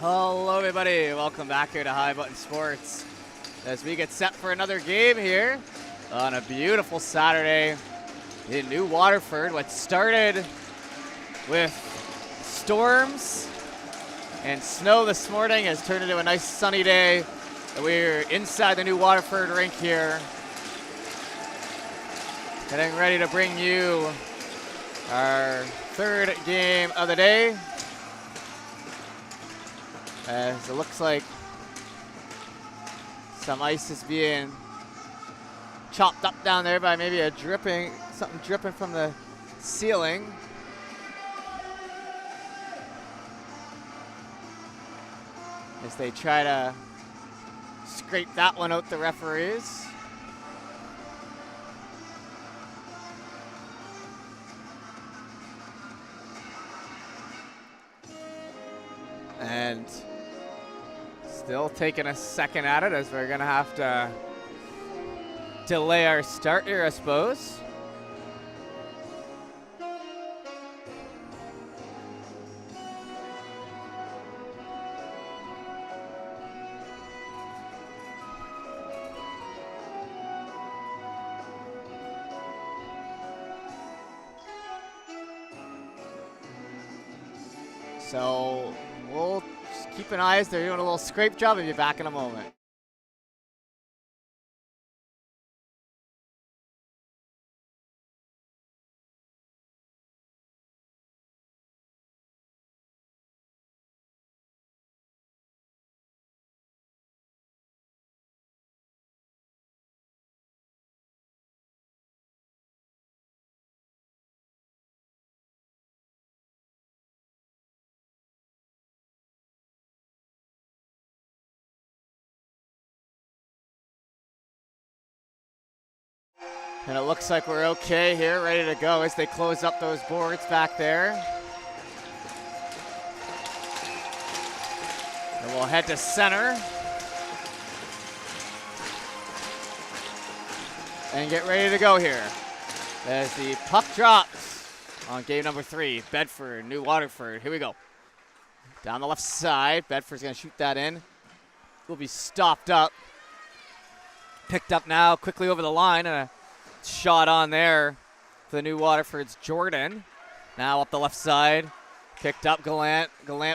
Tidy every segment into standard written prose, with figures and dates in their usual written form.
Hello everybody, welcome back here to High Button Sports as we get set for another game here on a beautiful Saturday in New Waterford. What started with storms and snow this morning has turned into a nice sunny day. We're inside the New Waterford rink here, getting ready to bring you our third game of the day. As it looks like some ice is being chopped up down there by maybe something dripping from the ceiling. As they try to scrape that one out, the referees. And still taking a second at it, as we're going to have to delay our start here, I suppose. So we'll just keep an eye as they're doing a little scrape job and be back in a moment. And it looks like we're okay here, ready to go as they close up those boards back there. And we'll head to center and get ready to go here as the puck drops on game number 3, Bedford, New Waterford. Here we go. Down the left side, Bedford's gonna shoot that in. Will be stopped up. Picked up now, quickly over the line, and a shot on there for the New Waterford's Jordan. Now up the left side, picked up Gallant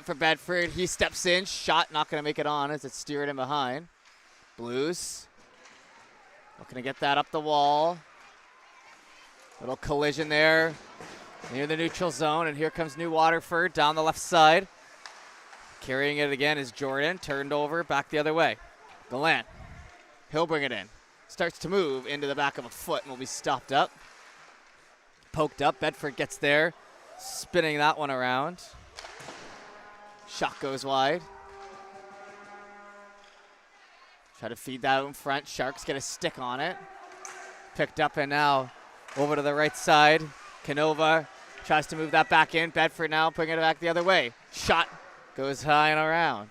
for Bedford. He steps in, shot not going to make it on as it's steered in behind. Blues looking to get that up the wall. Little collision there near the neutral zone, and here comes New Waterford down the left side. Carrying it again is Jordan, turned over, back the other way. Gallant, he'll bring it in. Starts to move into the back of a foot and will be stopped up. Poked up, Bedford gets there, spinning that one around. Shot goes wide. Try to feed that out in front. Sharks get a stick on it. Picked up and now over to the right side. Canova tries to move that back in. Bedford now bringing it back the other way. Shot goes high and around.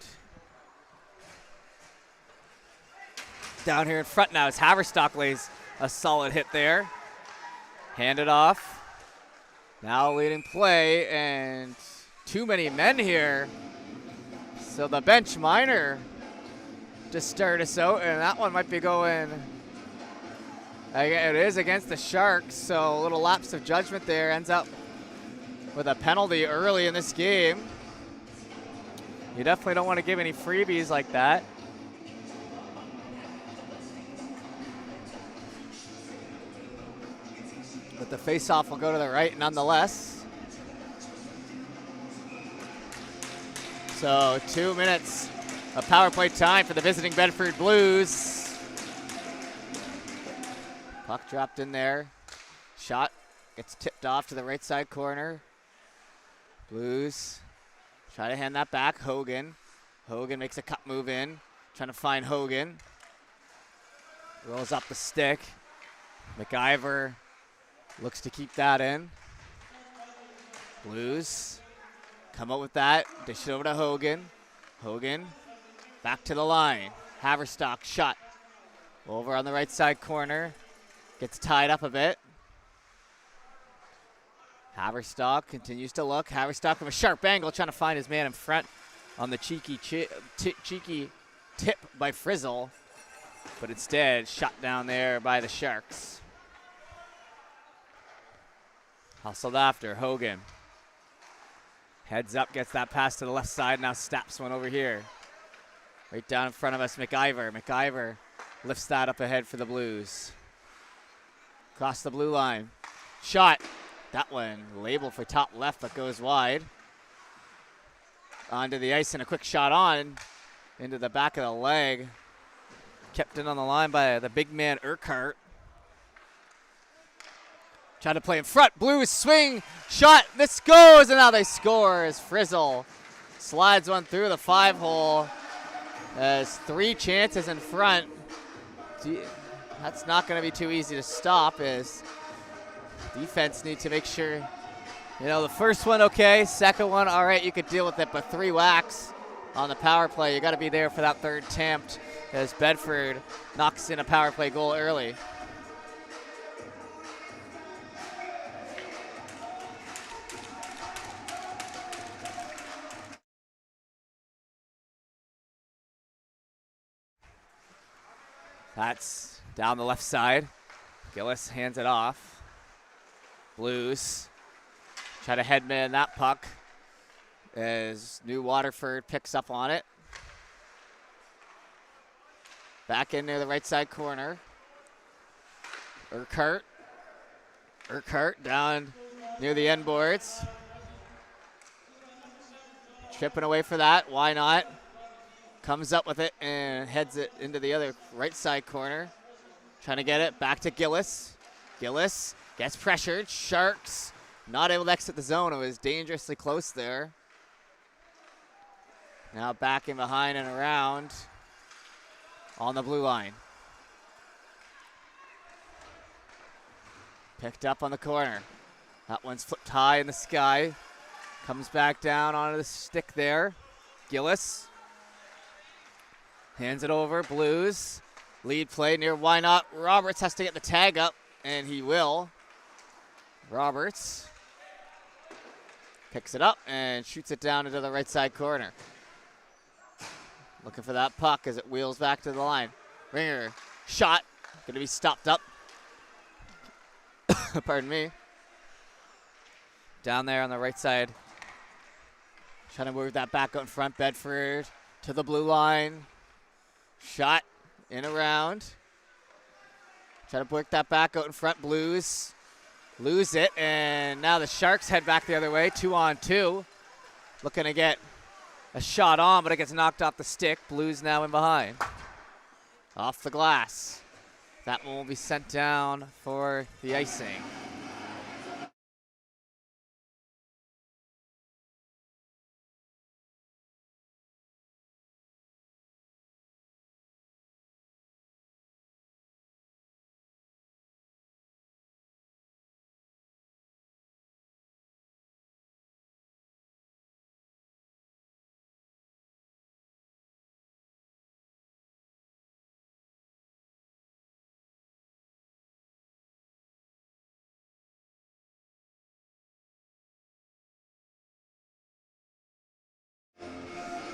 Down here in front now as Haverstock lays a solid hit there. Hand it off. Now leading play, and too many men here. So the bench minor to start us out, and that one might be going, it is against the Sharks, so a little lapse of judgment there. Ends up with a penalty early in this game. You definitely don't want to give any freebies like that. But the face-off will go to the right nonetheless. So 2 minutes of power play time for the visiting Bedford Blues. Puck dropped in there. Shot gets tipped off to the right side corner. Blues try to hand that back. Hogan makes a cut move in. Trying to find Hogan. Rolls up the stick. McIver looks to keep that in. Blues come up with that. Dish it over to Hogan. Hogan back to the line. Haverstock shot. Over on the right side corner. Gets tied up a bit. Haverstock continues to look. Haverstock from a sharp angle trying to find his man in front on the cheeky tip by Frizzle, but instead shot down there by the Sharks. Hustled after, Hogan. Heads up, gets that pass to the left side, now snaps one over here. Right down in front of us, McIver. McIver lifts that up ahead for the Blues. Across the blue line. Shot. That one labeled for top left, but goes wide. Onto the ice and a quick shot on into the back of the leg. Kept in on the line by the big man Urquhart. Trying to play in front. Blues swing. Shot. This goes, and now they score as Frizzle slides one through the 5-hole. There's 3 chances in front. That's not going to be too easy to stop as defense need to make sure, the first one okay, second one, all right, you could deal with it, but 3 whacks on the power play. You got to be there for that third attempt as Bedford knocks in a power play goal early. That's down the left side. Gillis hands it off. Blues try to headman that puck as New Waterford picks up on it. Back in near the right side corner. Urquhart down near the end boards. Tripping away for that, why not? Comes up with it and heads it into the other right side corner. Trying to get it back to Gillis. Gillis gets pressured. Sharks not able to exit the zone. It was dangerously close there. Now back in behind and around on the blue line. Picked up on the corner. That one's flipped high in the sky. Comes back down onto the stick there. Gillis hands it over. Blues. Lead play near why not. Roberts has to get the tag up, and he will. Roberts picks it up and shoots it down into the right side corner. Looking for that puck as it wheels back to the line. Ringer, shot, going to be stopped up. Pardon me. Down there on the right side. Trying to move that back out in front. Bedford to the blue line. Shot in around. Try to work that back out in front. Blues lose it, and now the Sharks head back the other way. 2-on-2. Looking to get a shot on, but it gets knocked off the stick. Blues now in behind. Off the glass. That one will be sent down for the icing.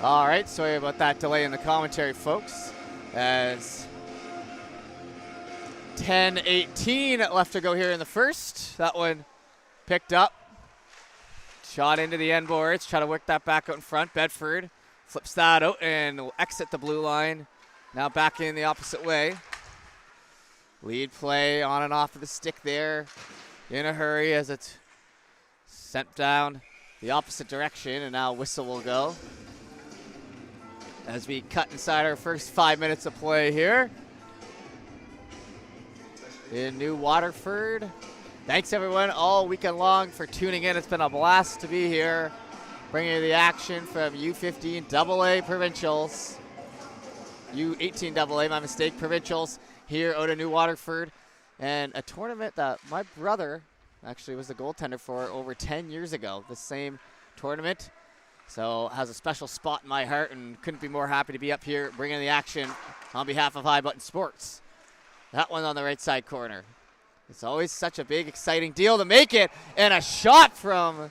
All right, sorry about that delay in the commentary, folks. As 10:18 left to go here in the first. That one picked up. Shot into the end boards. Try to work that back out in front. Bedford flips that out and will exit the blue line. Now back in the opposite way. Lead play on and off of the stick there. In a hurry as it's sent down the opposite direction, and now whistle will go. As we cut inside our first 5 minutes of play here in New Waterford. Thanks everyone all weekend long for tuning in. It's been a blast to be here, bringing you the action from U15 AA Provincials, U18 AA, my mistake, Provincials here out of New Waterford, and a tournament that my brother actually was the goaltender for over 10 years ago. The same tournament. So has a special spot in my heart, and couldn't be more happy to be up here bringing the action on behalf of High Button Sports. That one on the right side corner. It's always such a big, exciting deal to make it, and a shot from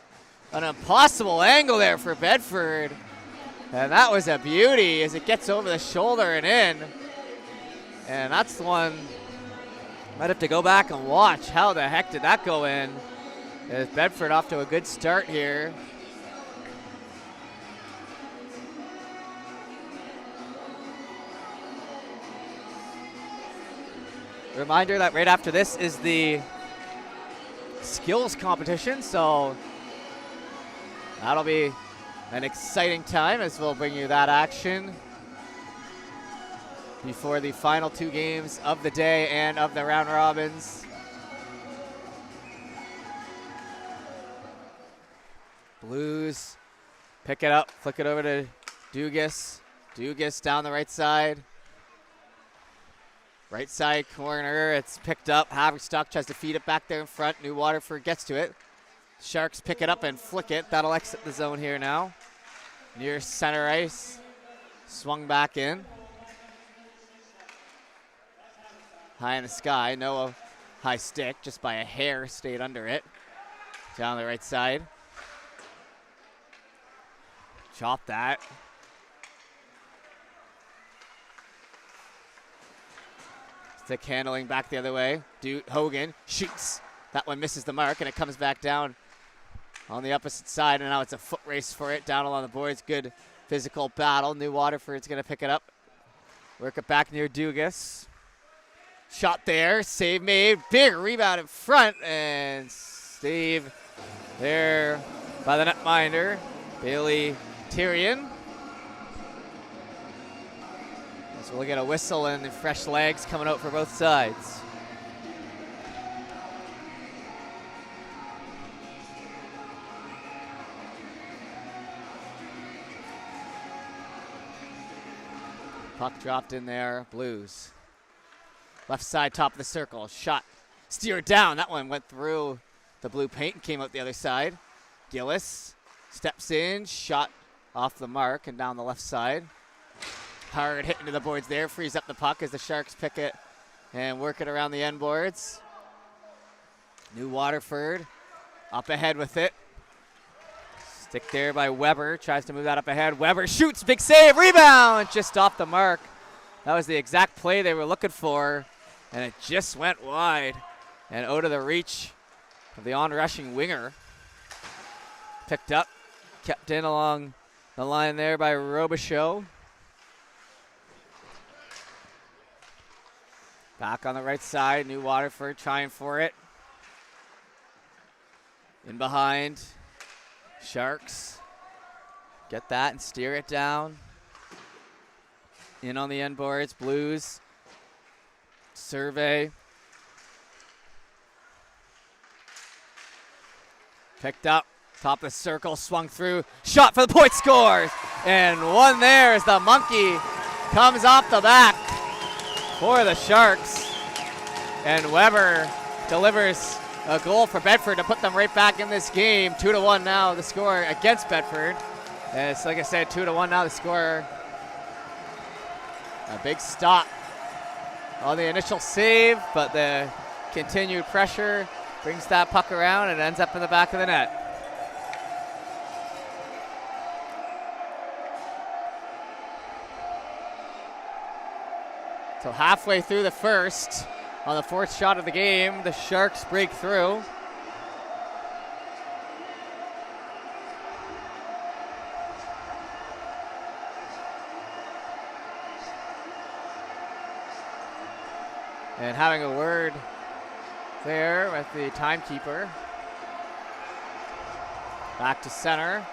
an impossible angle there for Bedford. And that was a beauty as it gets over the shoulder and in. And that's the one, might have to go back and watch. How the heck did that go in? As Bedford off to a good start here. Reminder that right after this is the skills competition, so that'll be an exciting time as we'll bring you that action before the final 2 games of the day and of the round robins. Blues pick it up, flick it over to Dugas. Dugas down the right side. Right side corner, it's picked up. Haverstock tries to feed it back there in front. New Waterford gets to it. Sharks pick it up and flick it. That'll exit the zone here now. Near center ice. Swung back in. High in the sky, no high stick, just by a hair stayed under it. Down the right side. Chop that. Stick handling back the other way. Hogan shoots. That one misses the mark, and it comes back down on the opposite side, and now it's a foot race for it. Down along the boards. Good physical battle. New Waterford's going to pick it up. Work it back near Dugas. Shot there. Save made. Big rebound in front, and save there by the netminder, Bailey Tyrion. So we'll get a whistle and the fresh legs coming out for both sides. Puck dropped in there, Blues. Left side, top of the circle, shot, steered down. That one went through the blue paint and came out the other side. Gillis steps in, shot off the mark and down the left side. Hard hit into the boards there, frees up the puck as the Sharks pick it and work it around the end boards. New Waterford up ahead with it. Stick there by Weber, tries to move that up ahead. Weber shoots, big save, rebound, just off the mark. That was the exact play they were looking for, and it just went wide and out of the reach of the on-rushing winger. Picked up, kept in along the line there by Robichaud. Back on the right side, New Waterford trying for it. In behind, Sharks get that and steer it down. In on the end boards, Blues. Survey. Picked up, top of the circle, swung through, shot for the point, scores! And one there as the monkey comes off the back for the Sharks. And Weber delivers a goal for Bedford to put them right back in this game. 2-1 now the score against Bedford. And it's like I said, 2-1 now the score. A big stop on the initial save, but the continued pressure brings that puck around and ends up in the back of the net. So halfway through the first, on the 4th shot of the game, the Sharks break through. And having a word there with the timekeeper. Back to center.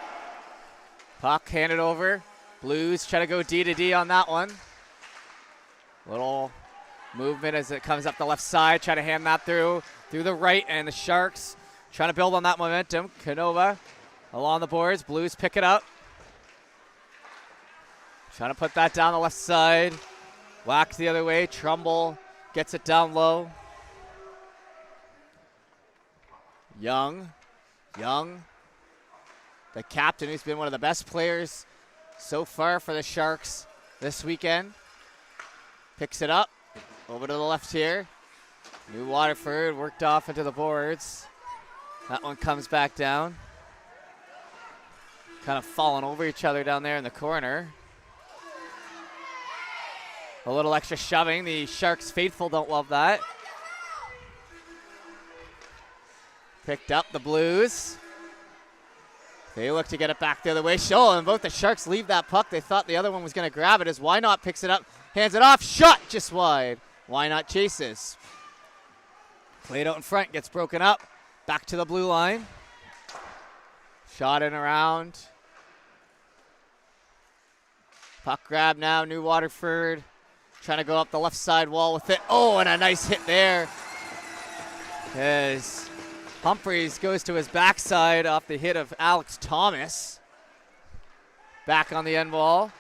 Puck handed over. Blues try to go D to D on that one. Little movement as it comes up the left side. Try to hand that through the right, and the Sharks trying to build on that momentum. Canova along the boards. Blues pick it up. Trying to put that down the left side. Whack the other way. Trumbull gets it down low. Young, the captain, who's been one of the best players so far for the Sharks this weekend. Picks it up, over to the left here. New Waterford worked off into the boards. That one comes back down. kind of falling over each other down there in the corner. A little extra shoving. The Sharks faithful don't love that. Picked up the Blues. They look to get it back the other way. And both the Sharks leave that puck. They thought the other one was going to grab it as Why Not picks it up, hands it off, shot just wide. Why Not chases. Played out in front, gets broken up. Back to the blue line. Shot in around. Puck grab now, New Waterford. Trying to go up the left side wall with it. Oh, and a nice hit there. As Humphreys goes to his backside off the hit of Alex Thomas. Back on the end wall.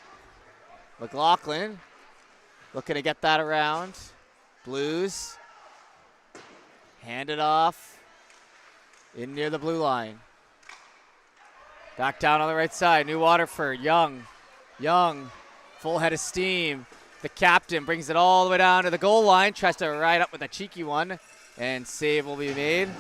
McLaughlin looking to get that around. Blues. Hand it off. In near the blue line. Back down on the right side. New Waterford. Young. Full head of steam. The captain brings it all the way down to the goal line. Tries to ride up with a cheeky one. And save will be made.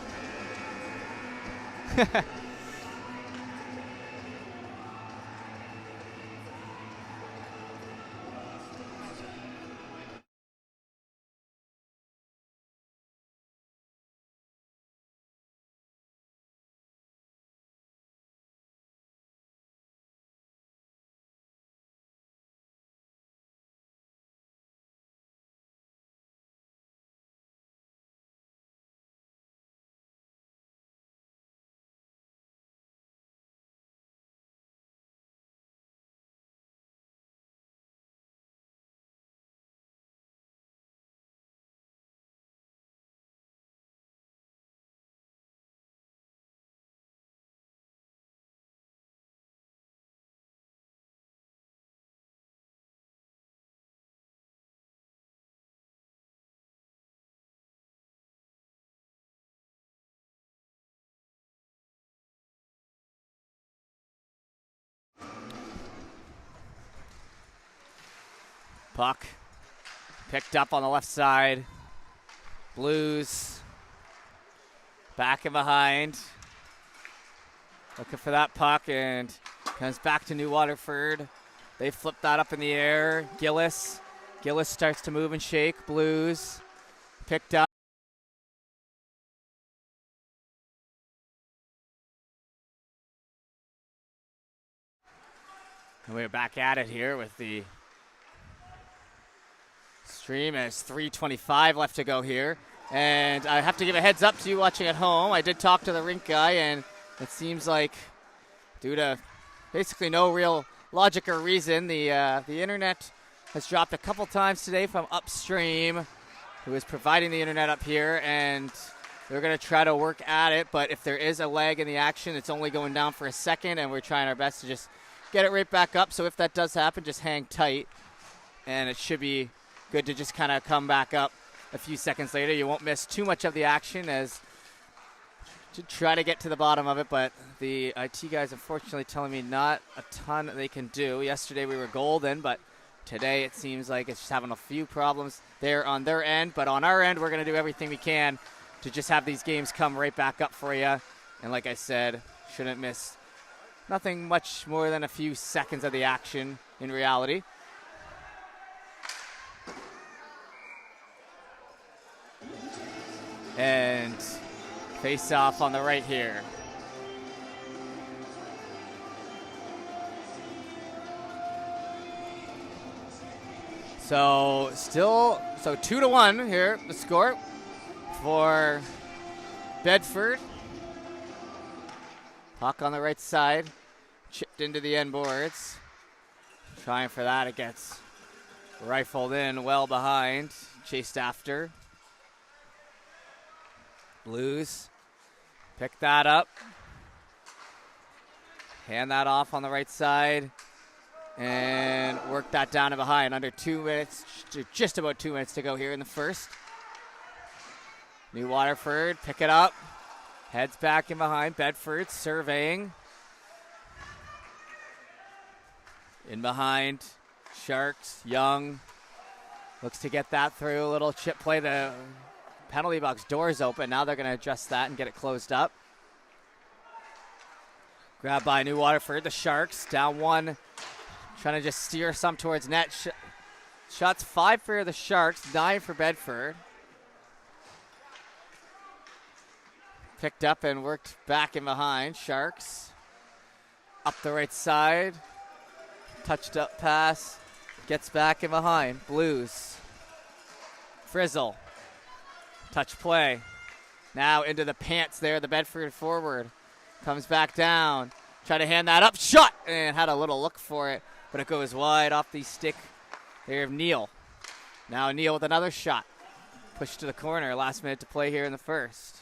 Puck picked up on the left side. Blues back and behind. Looking for that puck and comes back to New Waterford. They flip that up in the air. Gillis starts to move and shake. Blues picked up. And we're back at it here with the stream as 3:25 left to go here. And I have to give a heads up to you watching at home. I did talk to the rink guy, and it seems like due to basically no real logic or reason, the internet has dropped a couple times today from Upstream, who is providing the internet up here, and they're going to try to work at it. But if there is a lag in the action, it's only going down for a second, and we're trying our best to just get it right back up. So if that does happen, just hang tight, and it should be good to just kind of come back up a few seconds later. You won't miss too much of the action as to try to get to the bottom of it, but the IT guys unfortunately telling me not a ton they can do. Yesterday we were golden, but today it seems like it's just having a few problems there on their end. But on our end, we're going to do everything we can to just have these games come right back up for you. And like I said, shouldn't miss nothing much more than a few seconds of the action in reality. And face off on the right here. So 2-1 here, the score for Bedford. Puck on the right side, chipped into the end boards. Trying for that, it gets rifled in well behind, chased after. Blues pick that up, hand that off on the right side, and work that down and behind. Under 2 minutes, just about 2 minutes to go here in the first. New Waterford pick it up, heads back in behind. Bedford surveying. In behind, Sharks, Young looks to get that through. A little chip play. The penalty box doors open. Now they're going to adjust that and get it closed up. Grabbed by New Waterford, the Sharks, down one. Trying to just steer some towards net. Shots 5 for the Sharks, 9 for Bedford. Picked up and worked back in behind. Sharks up the right side. Touched up pass. Gets back in behind. Blues. Frizzle. Touch play. Now into the pants there. The Bedford forward. Comes back down. Try to hand that up. Shot! And had a little look for it. But it goes wide off the stick there of Neal. Now Neal with another shot. Pushed to the corner. Last minute to play here in the first.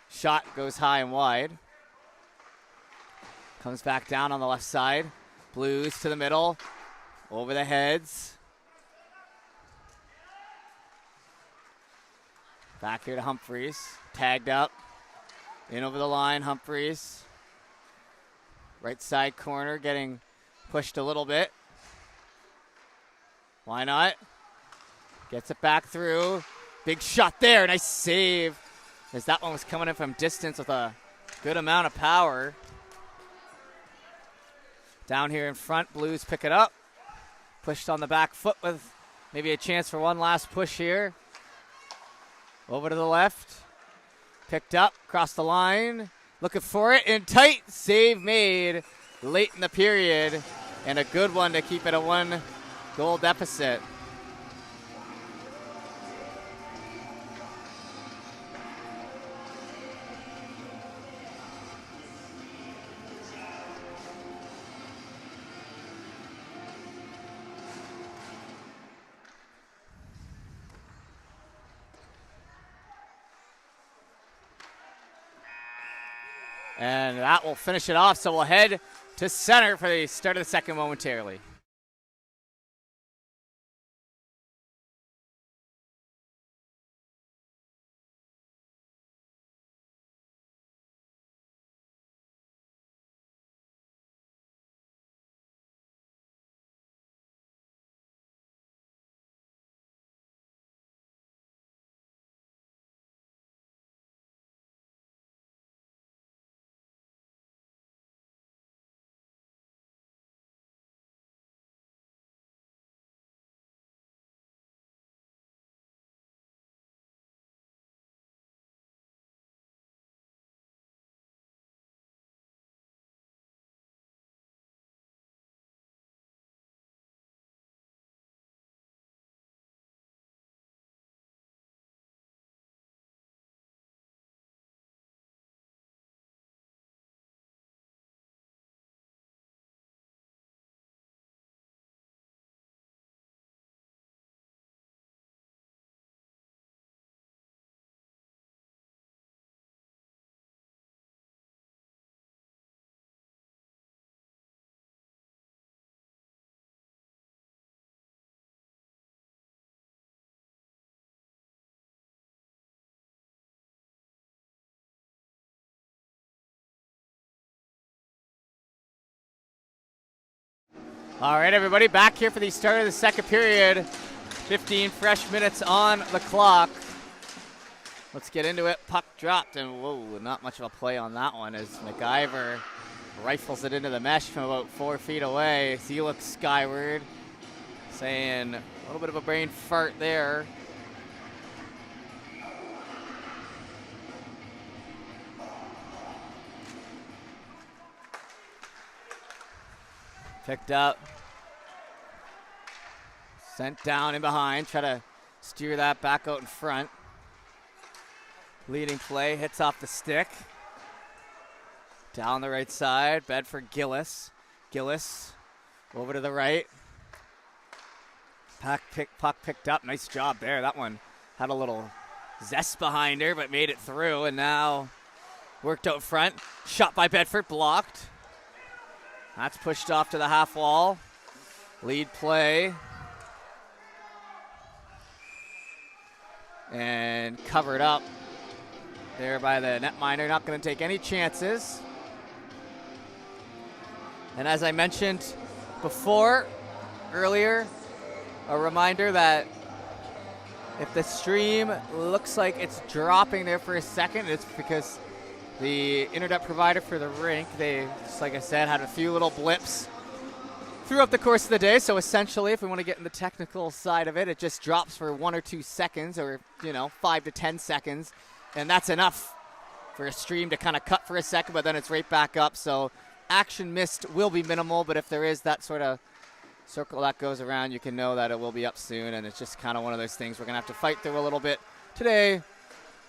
Shot goes high and wide. Comes back down on the left side. Blues to the middle. Over the heads. Back here to Humphreys. Tagged up. In over the line, Humphreys. Right side corner getting pushed a little bit. Why not? Gets it back through. Big shot there. Nice save. As that one was coming in from distance with a good amount of power. Down here in front, Blues pick it up. Pushed on the back foot with maybe a chance for one last push here. Over to the left. Picked up, across the line. Looking for it, in tight. Save made late in the period. And a good one to keep it a 1-goal deficit. And that will finish it off, so we'll head to center for the start of the second momentarily. All right, everybody, back here for the start of the second period. 15 fresh minutes on the clock. Let's get into it. Puck dropped, and whoa, not much of a play on that one as MacGyver rifles it into the mesh from about 4 feet away. So he looks skyward, saying a little bit of a brain fart there. Picked up. Sent down in behind. Try to steer that back out in front. Leading play. Hits off the stick. Down the right side. Bedford Gillis. Gillis over to the right. Puck picked up. Nice job there. That one had a little zest behind her, but made it through. And now worked out front. Shot by Bedford. Blocked. That's pushed off to the half wall. Lead play. And covered up there by the netminder. Not going to take any chances. And as I mentioned earlier, a reminder that if the stream looks like it's dropping there for a second, it's because the internet provider for the rink. They, just like I said, had a few little blips throughout the course of the day. So essentially, if we want to get in the technical side of it, it just drops for 1 or 2 seconds, or 5 to 10 seconds, and that's enough for a stream to kind of cut for a second, but then it's right back up. So action missed will be minimal, but if there is that sort of circle that goes around, you can know that it will be up soon, and it's just kind of one of those things we're going to have to fight through a little bit today,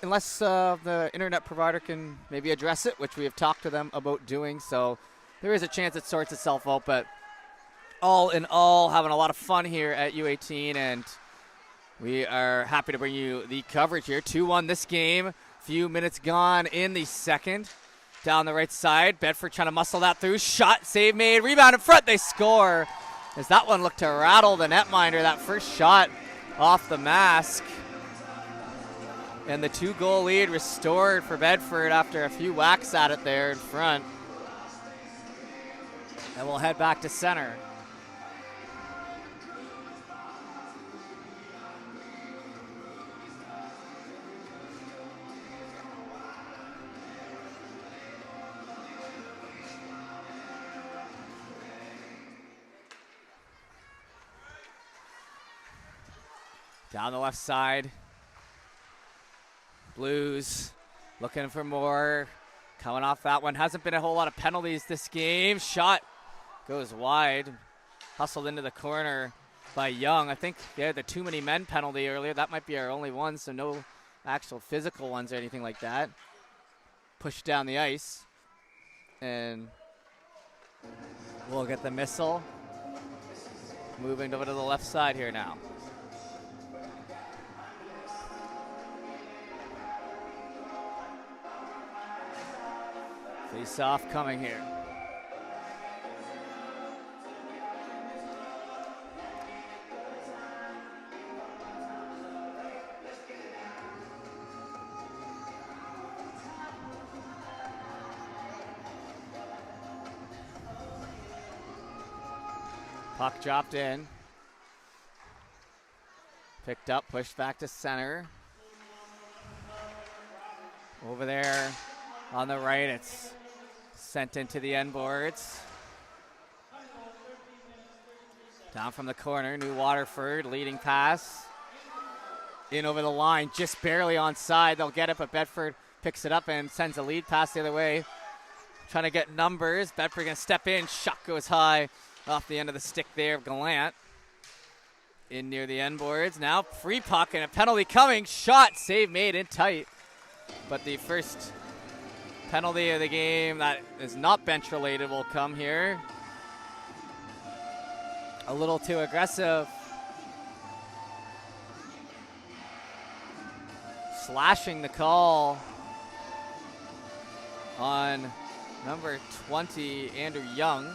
unless the internet provider can maybe address it, which we have talked to them about doing. So there is a chance it sorts itself out, but all in all, having a lot of fun here at U18, and we are happy to bring you the coverage here. 2-1 this game. Few minutes gone in the second. Down the right side, Bedford trying to muscle that through. Shot, save made, rebound in front. They score. As that one looked to rattle the netminder, that first shot off the mask. And the 2-goal lead restored for Bedford after a few whacks at it there in front. And we'll head back to center. Down the left side, Blues looking for more. Coming off that one. Hasn't been a whole lot of penalties this game. Shot goes wide. Hustled into the corner by Young. I think they had the too many men penalty earlier. That might be our only one, so no actual physical ones or anything like that. Pushed down the ice. And we'll get the missile. Moving over to the left side here now. Face off coming here. Puck dropped in. Picked up, pushed back to center. Over there on the right, it's sent into the end boards. Down from the corner, New Waterford leading pass. In over the line, just barely onside. They'll get it, but Bedford picks it up and sends a lead pass the other way. Trying to get numbers. Bedford going to step in. Shot goes high off the end of the stick there of Gallant. In near the end boards. Now free puck and a penalty coming. Shot, save made in tight. But the first penalty of the game that is not bench related will come here. A little too aggressive. Slashing the call on number 20, Andrew Young.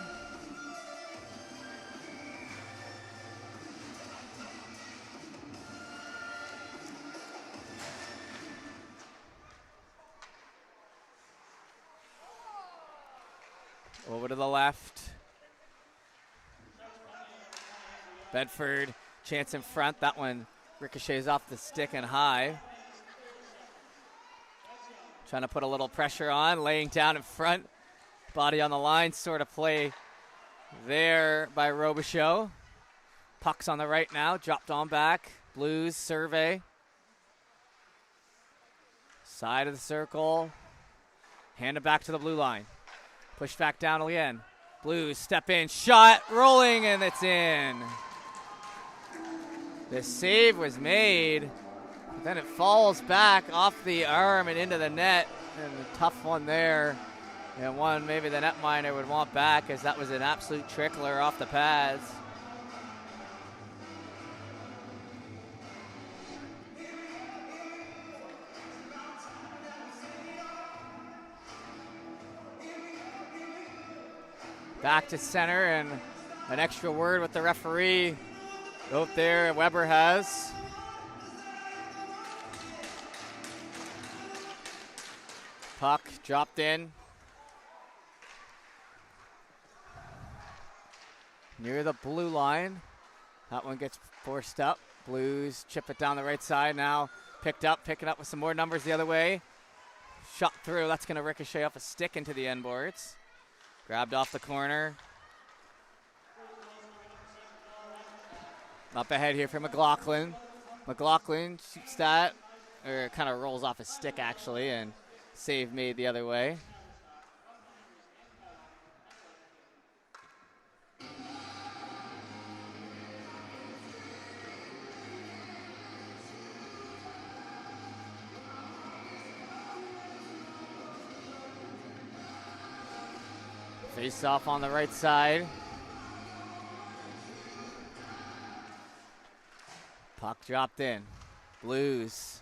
Over to the left. Bedford, chance in front. That one ricochets off the stick and high. Trying to put a little pressure on, laying down in front. Body on the line, sort of play there by Robichaud. Puck's on the right now, dropped on back. Blues survey. Side of the circle. Handed back to the blue line. Push back down again. Blues step in, shot, rolling, and it's in. The save was made. Then it falls back off the arm and into the net. And a tough one there. And one maybe the netminder would want back, as that was an absolute trickler off the pads. Back to center, and an extra word with the referee out there. Weber has. Puck dropped in. Near the blue line. That one gets forced up. Blues chip it down the right side now. Picked up, picking up with some more numbers the other way. shot through. That's going to ricochet off a stick into the end boards. Grabbed off the corner. Up ahead here for McLaughlin. McLaughlin shoots that, or kind of rolls off a stick actually, and save made the other way. Face off on the right side. Puck dropped in. Blues.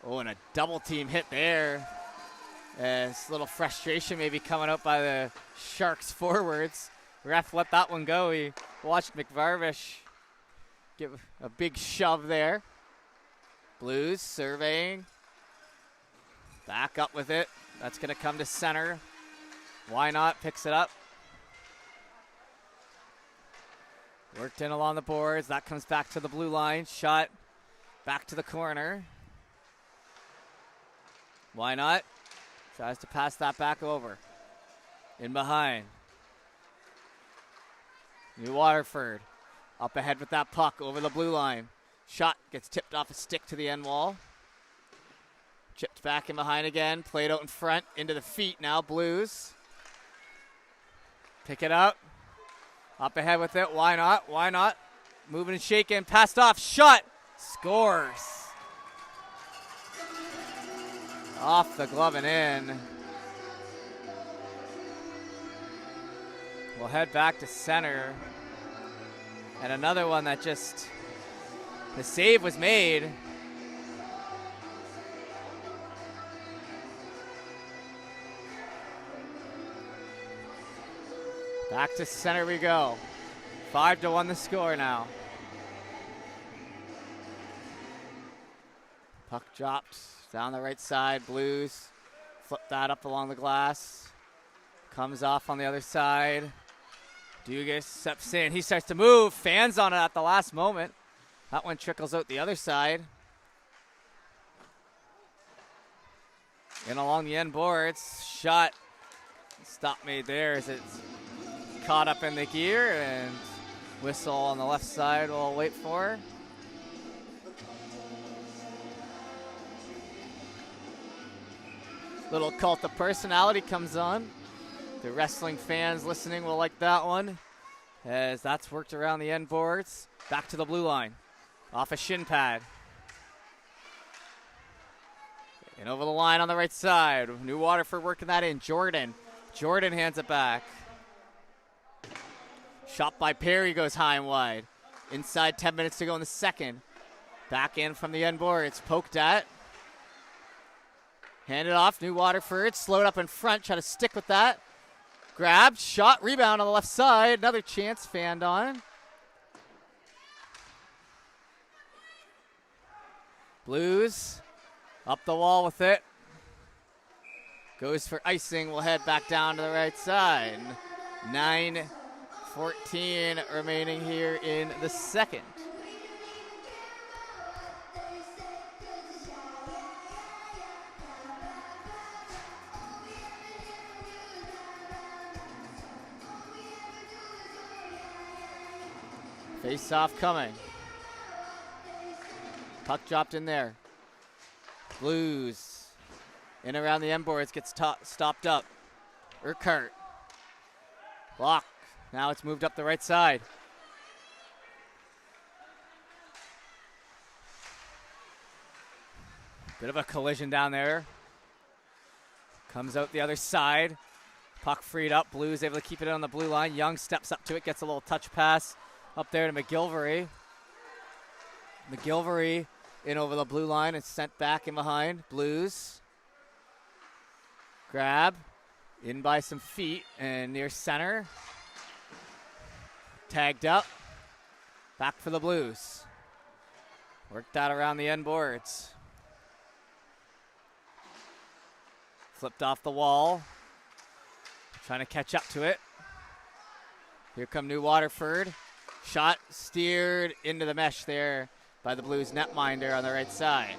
Oh, and a double team hit there. As a little frustration maybe coming out by the Sharks forwards. Ref let that one go. He watched McVarvish give a big shove there. Blues surveying. Back up with it. That's going to come to center. Why not? Picks it up. Worked in along the boards. That comes back to the blue line. Shot back to the corner. Why not? Tries to pass that back over. In behind. New Waterford. Up ahead with that puck over the blue line. Shot gets tipped off a stick to the end wall. Chipped back in behind again. Played out in front. Into the feet now. Blues. Pick it up. Up ahead with it. Why not? Why not? Moving and shaking. Passed off. Shot. Scores. Off the glove and in. We'll head back to center. And another one that just, the save was made. Back to center we go. 5-1 the score now. Puck dropped down the right side. Blues flip that up along the glass. Comes off on the other side. Dugas steps in. He starts to move. Fans on it at the last moment. That one trickles out the other side. In along the end boards. Shot. Stop made there as it's caught up in the gear, and whistle on the left side we'll wait for. Little cult of personality comes on. The wrestling fans listening will like that one, as that's worked around the end boards. Back to the blue line. Off a shin pad. And over the line on the right side. New Waterford working that in. Jordan hands it back. Shot by Perry goes high and wide. Inside 10 minutes to go in the second. Back in from the end boards. Poked at. Handed off. New Waterford. Slowed up in front. Try to stick with that. Grabbed. Shot. Rebound on the left side. Another chance fanned on. Blues. Up the wall with it. Goes for icing. We'll head back down to the right side. 9:14 remaining here in the second. Face off coming. Puck dropped in there. Blues in around the end boards, gets stopped up. Urquhart. Block. Now it's moved up the right side. Bit of a collision down there. Comes out the other side. Puck freed up. Blues able to keep it on the blue line. Young steps up to it, gets a little touch pass up there to McGilvery. McGilvery in over the blue line and sent back in behind. Blues. Grab. In by some feet and near center. Tagged up. Back for the Blues. Worked that around the end boards. Flipped off the wall. Trying to catch up to it. Here come New Waterford. Shot steered into the mesh there by the Blues netminder on the right side.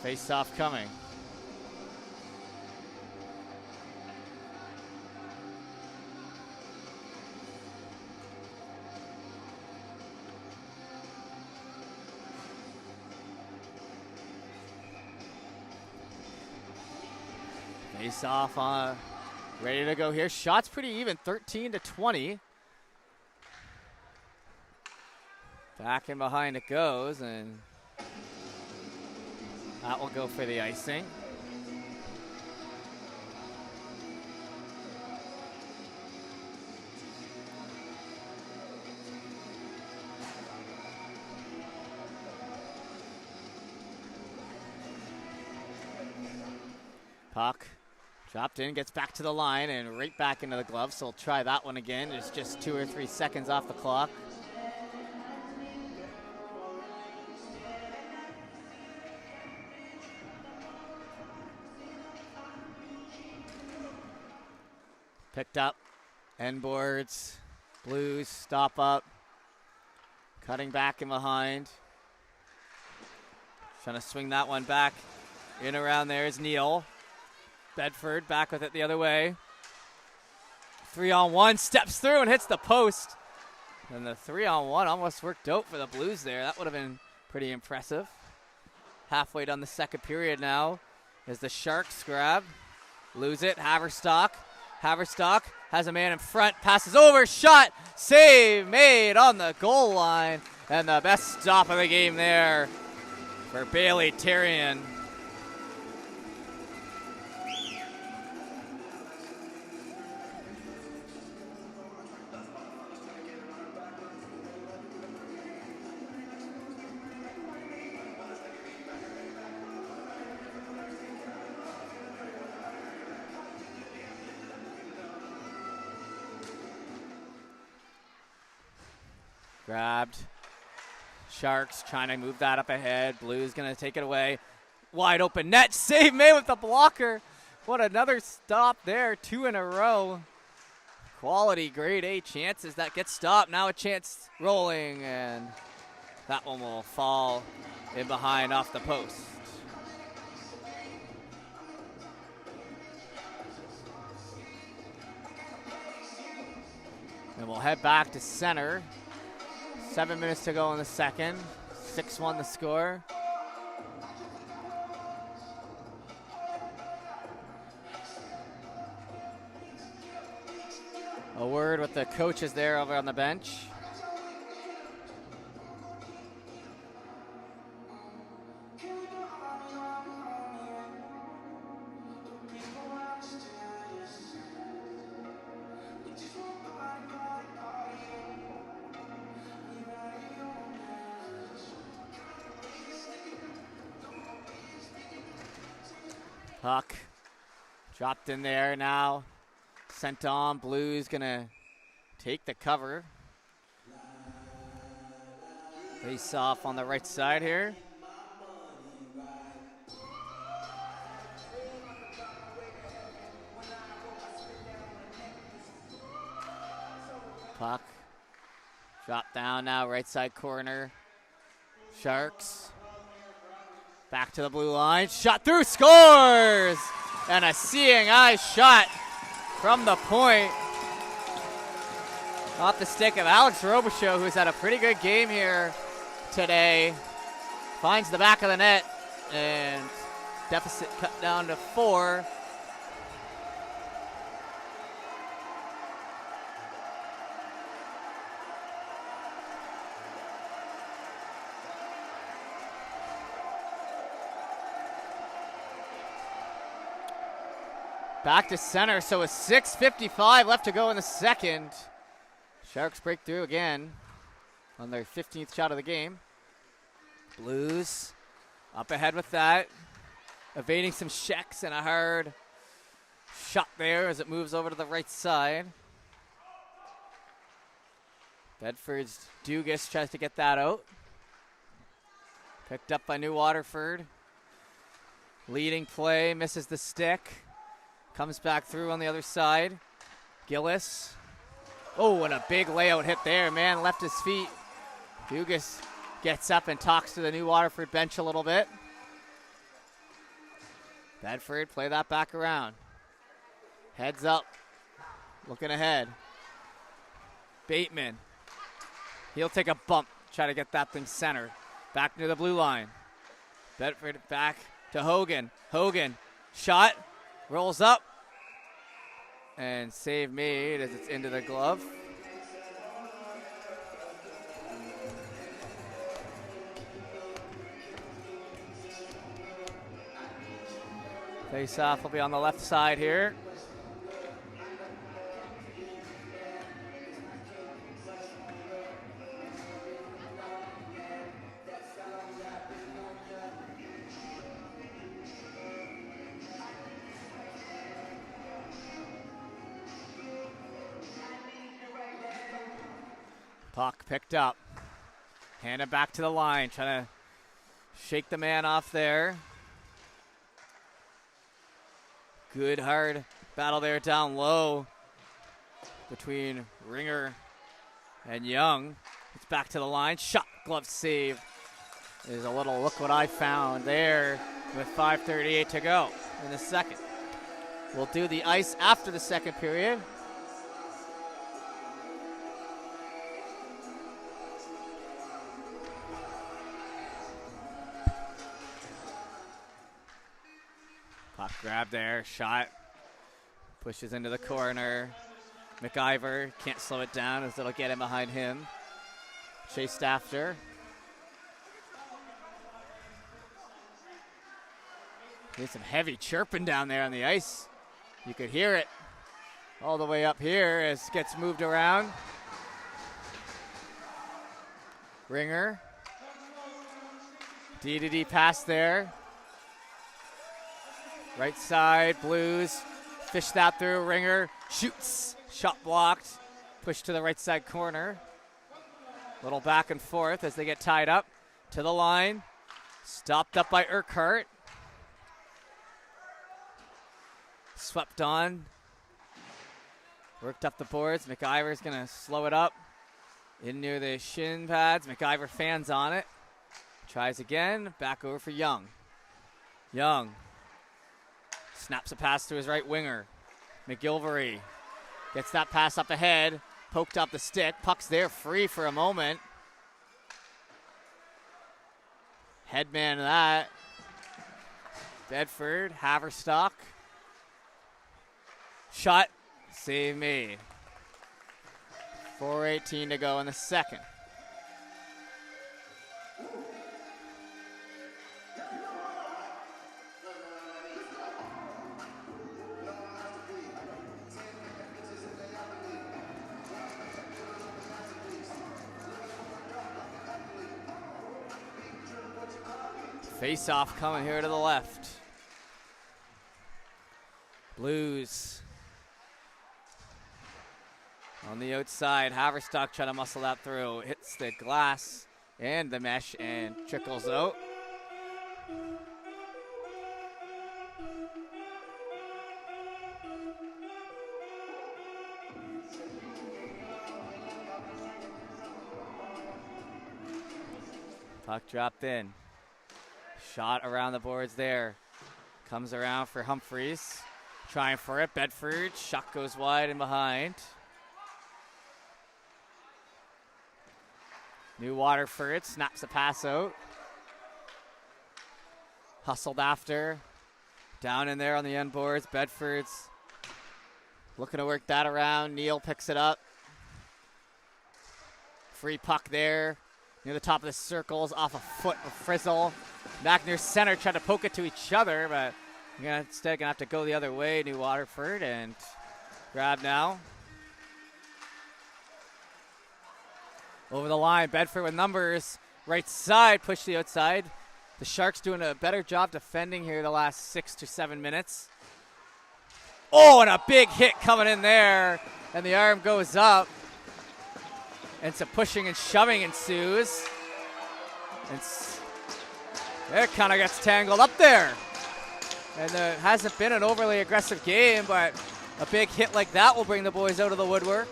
Face-off coming. Face-off on, ready to go here. Shots pretty even, 13-20. Back and behind it goes, and that will go for the icing. Puck dropped in, gets back to the line, and right back into the glove, so we'll try that one again. There's just 2 or 3 seconds off the clock. Picked up, end boards, Blues, stop up, cutting back and behind. Trying to swing that one back. In around there is Neal. Bedford back with it the other way. 3-on-1, steps through and hits the post. And the 3-on-1 almost worked out for the Blues there. That would have been pretty impressive. Halfway done the second period now as the Sharks grab. Lose it, Haverstock. Haverstock has a man in front, passes over, shot, save made on the goal line. And the best stop of the game there for Bailey Terrian. Grabbed. Sharks trying to move that up ahead. Blues going to take it away. Wide open net. Save made with the blocker. What another stop there. 2 in a row. Quality grade A chances that get stopped. Now a chance rolling, and that one will fall in behind off the post. And we'll head back to center. 7 minutes to go in the second. 6-1 the score. A word with the coaches there over on the bench. Puck dropped in there now. Sent on. Blues gonna take the cover. Face off on the right side here. Puck drop down now, right side corner. Sharks. Back to the blue line, shot through, scores! And a seeing eye shot from the point. Off the stick of Alex Robichaud, who's had a pretty good game here today. Finds the back of the net, and deficit cut down to 4. Back to center, so with 6:55 left to go in the second. Sharks break through again on their 15th shot of the game. Blues up ahead with that. Evading some checks and a hard shot there as it moves over to the right side. Bedford's Dugas tries to get that out. Picked up by New Waterford. Leading play, misses the stick. Comes back through on the other side. Gillis. Oh, and a big layout hit there. Man left his feet. Dugas gets up and talks to the New Waterford bench a little bit. Bedford, play that back around. Heads up, looking ahead. Bateman, he'll take a bump, try to get that thing center. Back near the blue line. Bedford back to Hogan. Hogan, shot, rolls up, and save made as it's into the glove. Face-off will be on the left side here. Puck picked up. Hand it back to the line, trying to shake the man off there. Good hard battle there down low between Ringer and Young. It's back to the line. Shot, glove save. There's a little look what I found there with 5:38 to go in the second. We'll do the ice after the second period. Puck grab there, shot, pushes into the corner. McIver can't slow it down as it'll get him behind him. Chased after. There's some heavy chirping down there on the ice. You could hear it all the way up here as it gets moved around. Ringer. D-to-D pass there. Right side, Blues. Fish that through, Ringer. Shoots. Shot blocked. Push to the right side corner. Little back and forth as they get tied up. To the line. Stopped up by Urquhart. Swept on. Worked up the boards. McIver's going to slow it up. In near the shin pads. McIver fans on it. Tries again. Back over for Young. Young. Snaps a pass to his right winger. McGilvery gets that pass up ahead. Poked up the stick. Puck's there free for a moment. Headman to that. Bedford, Haverstock. Shot. Save made. 4:18 to go in the second. Face-off coming here to the left. Blues. On the outside, Haverstock trying to muscle that through. Hits the glass and the mesh and trickles out. Puck dropped in. Shot around the boards there. Comes around for Humphreys. Trying for it. Bedford. Shot goes wide and behind. New Waterford. Snaps the pass out. Hustled after. Down in there on the end boards. Bedford's looking to work that around. Neal picks it up. Free puck there. Near the top of the circles. Off a foot of Frizzle. Back near center, trying to poke it to each other, but you're instead going to have to go the other way, New Waterford, and grab now. Over the line, Bedford with numbers. Right side, push the outside. The Sharks doing a better job defending here the last 6 to 7 minutes. Oh, and a big hit coming in there, and the arm goes up. And some pushing and shoving ensues. It kind of gets tangled up there. And it hasn't been an overly aggressive game, but a big hit like that will bring the boys out of the woodwork.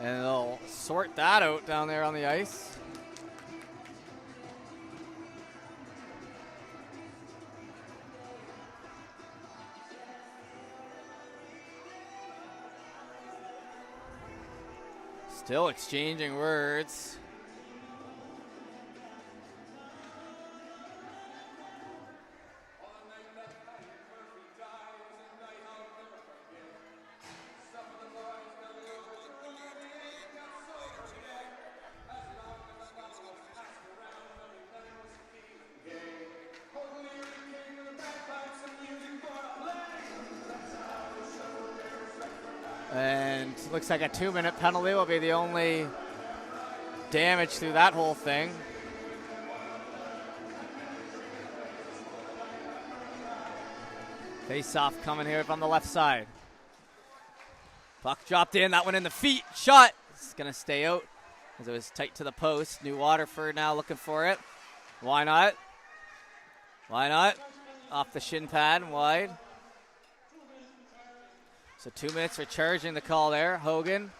And they'll sort that out down there on the ice. Still exchanging words. And looks like a 2-minute penalty will be the only damage through that whole thing. Face-off coming here from the left side. Puck dropped in, that one in the feet, shot. It's gonna stay out as it was tight to the post. New Waterford now looking for it. Why not? Why not? Off the shin pad, wide. So 2 minutes for charging the call there. Hogan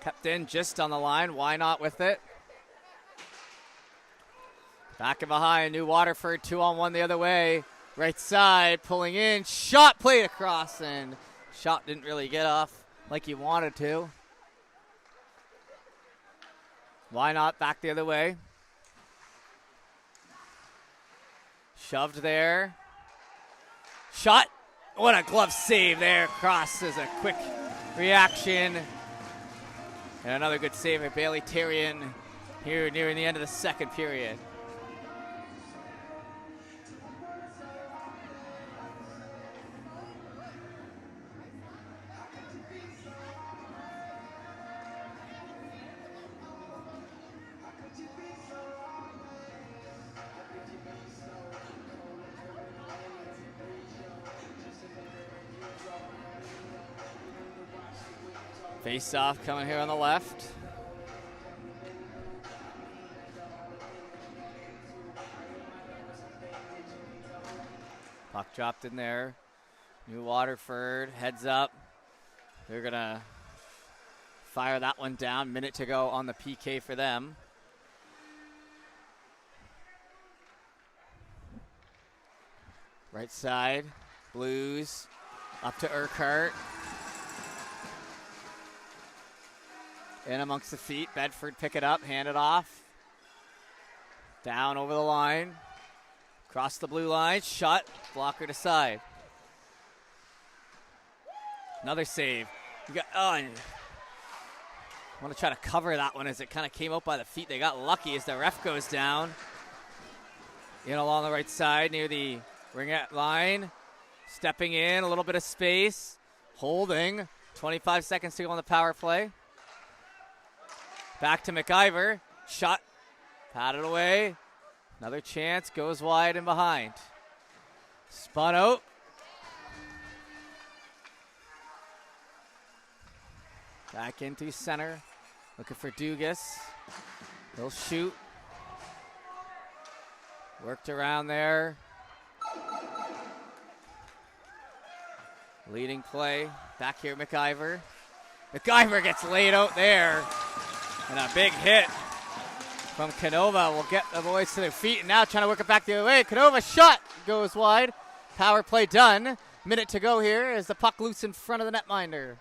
kept in just on the line. Why not with it? Back and behind. New Waterford 2-on-1 the other way. Right side pulling in. Shot played across and shot didn't really get off like he wanted to. Why not back the other way? Shoved there. Shot. What a glove save there. Cross is a quick reaction. And another good save by Bailey Terrian here nearing the end of the second period. Face-off coming here on the left. Puck dropped in there. New Waterford heads up. They're going to fire that one down. Minute to go on the PK for them. Right side. Blues up to Urquhart. In amongst the feet. Bedford pick it up, hand it off. Down over the line. Across the blue line. Shot. Blocker to side. Another save. You got, I want to try to cover that one as it kind of came out by the feet. They got lucky as the ref goes down. In along the right side near the ringette line. Stepping in, a little bit of space. Holding. 25 seconds to go on the power play. Back to McIver. Shot. Patted away. Another chance. Goes wide and behind. Spun out. Back into center. Looking for Dugas. He'll shoot. Worked around there. Leading play. Back here, McIver. McIver gets laid out there. And a big hit from Canova will get the boys to their feet. And now trying to work it back the other way. Canova shot goes wide. Power play done. Minute to go here as the puck loose in front of the netminder.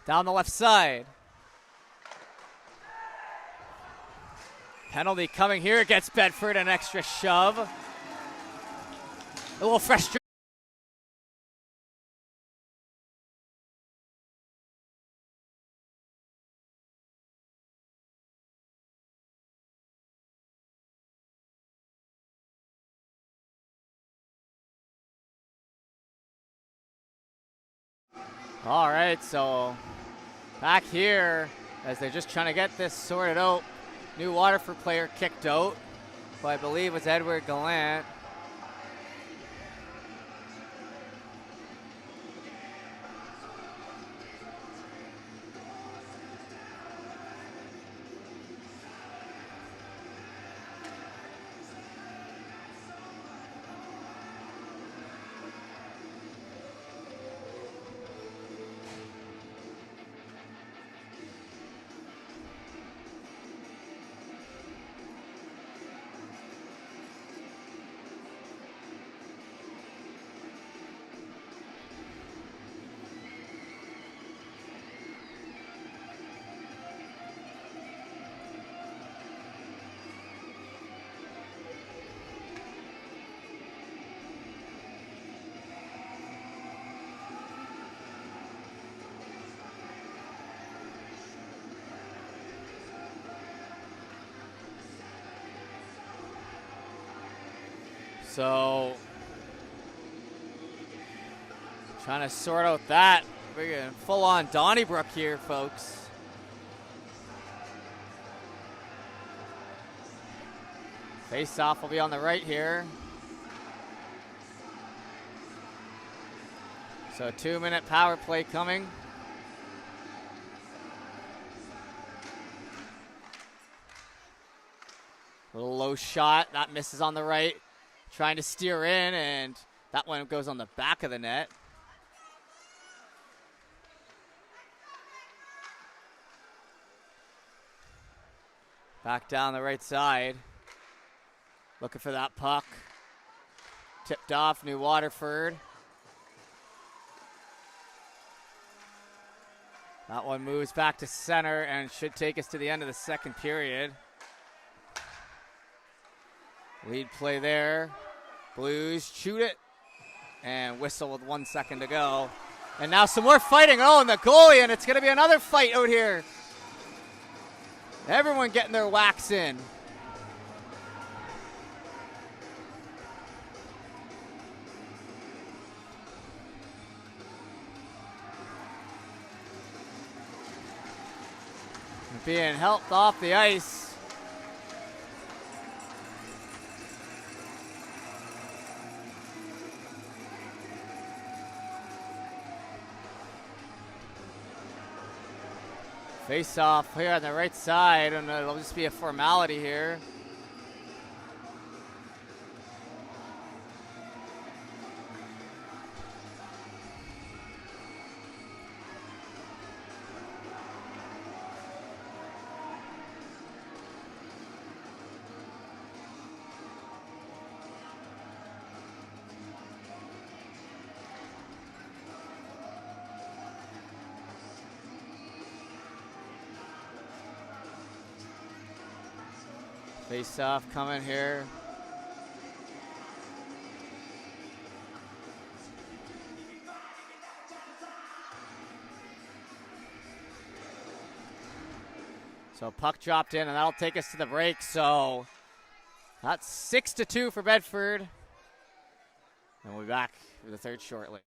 Down the left side. Penalty coming here against Bedford. An extra shove. A little frustrating. All right, so back here as they're just trying to get this sorted out. New Waterford player kicked out, who I believe was Edward Gallant. So, trying to sort out that. We're getting full on Donnybrook here, folks. Face off will be on the right here. So a 2-minute power play coming. Little low shot, that misses on the right. Trying to steer in, and that one goes on the back of the net. Back down the right side. Looking for that puck. Tipped off, New Waterford. That one moves back to center and should take us to the end of the second period. Lead play there. Blues shoot it and whistle with 1 second to go. And now some more fighting. Oh, and the goalie, and it's going to be another fight out here. Everyone getting their whacks in. Being helped off the ice. Face off here on the right side, and it'll just be a formality here. Face off coming here. So puck dropped in, and that'll take us to the break. So that's 6-2 for Bedford. And we'll be back for the third shortly.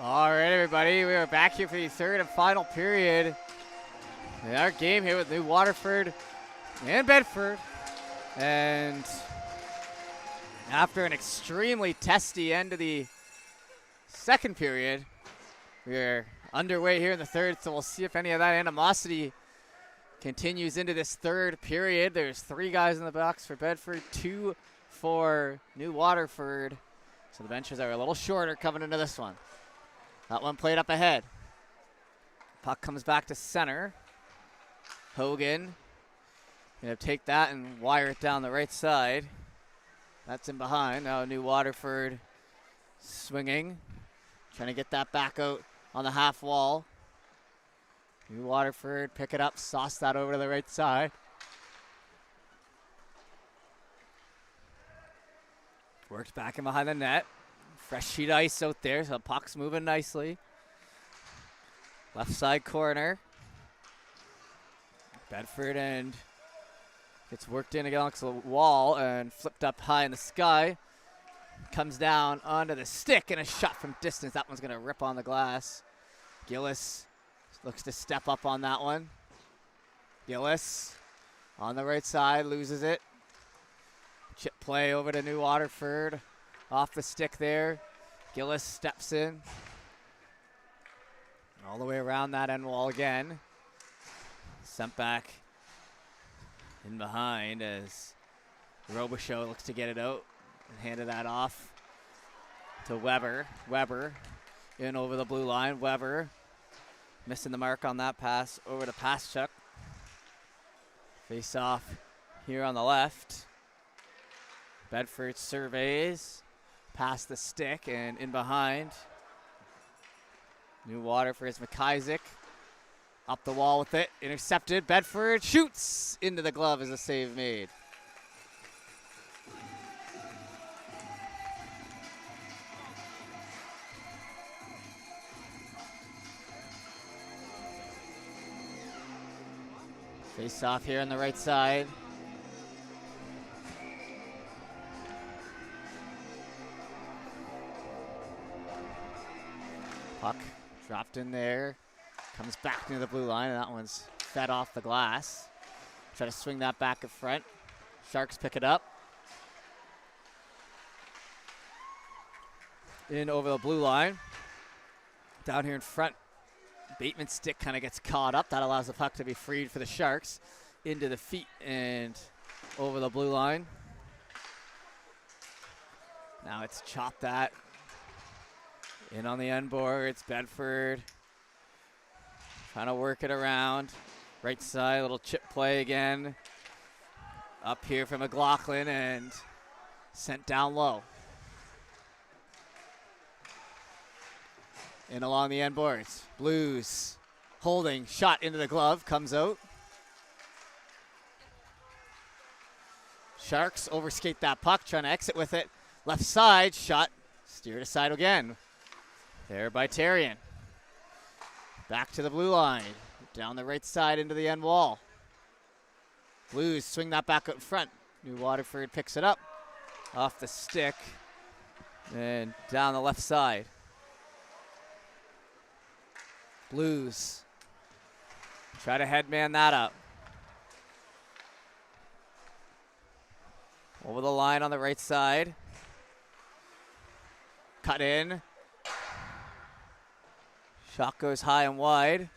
All right, everybody, we are back here for the third and final period in our game here with New Waterford and Bedford. And after an extremely testy end of the second period, we're underway here in the third, so we'll see if any of that animosity continues into this third period. There's 3 guys in the box for Bedford, 2 for New Waterford. So the benches are a little shorter coming into this one. That one played up ahead. Puck comes back to center. Hogan gonna take that and wire it down the right side. That's in behind. Now New Waterford swinging. Trying to get that back out on the half wall. New Waterford pick it up, sauce that over to the right side. Works back in behind the net. Fresh sheet ice out there, so the puck's moving nicely. Left side corner. Bedford and gets worked in against the wall and flipped up high in the sky. Comes down onto the stick and a shot from distance. That one's going to rip on the glass. Gillis looks to step up on that one. Gillis on the right side, loses it. Chip play over to New Waterford. Off the stick there. Gillis steps in. All the way around that end wall again. Sent back in behind as Robichaud looks to get it out and handed that off to Weber. Weber in over the blue line. Weber missing the mark on that pass over to Paschuk. Face off here on the left. Bedford surveys, past the stick and in behind. New Waterford's McIsaac. Up the wall with it, intercepted. Bedford shoots into the glove as a save made. Face off here on the right side. Puck dropped in there. Comes back near the blue line, and that one's fed off the glass. Try to swing that back in front. Sharks pick it up. In over the blue line. Down here in front, Bateman's stick kind of gets caught up. That allows the puck to be freed for the Sharks. Into the feet and over the blue line. Now it's chopped that. In on the end boards, Bedford. Trying to work it around. Right side, little chip play again. Up here from McLaughlin and sent down low. In along the end boards. Blues holding, shot into the glove, comes out. Sharks overskate that puck, trying to exit with it. Left side, shot, steered aside again. There by Terrian. Back to the blue line. Down the right side into the end wall. Blues swing that back up front. New Waterford picks it up. Off the stick. And down the left side. Blues try to headman that up. Over the line on the right side. Cut in. Shot goes high and wide.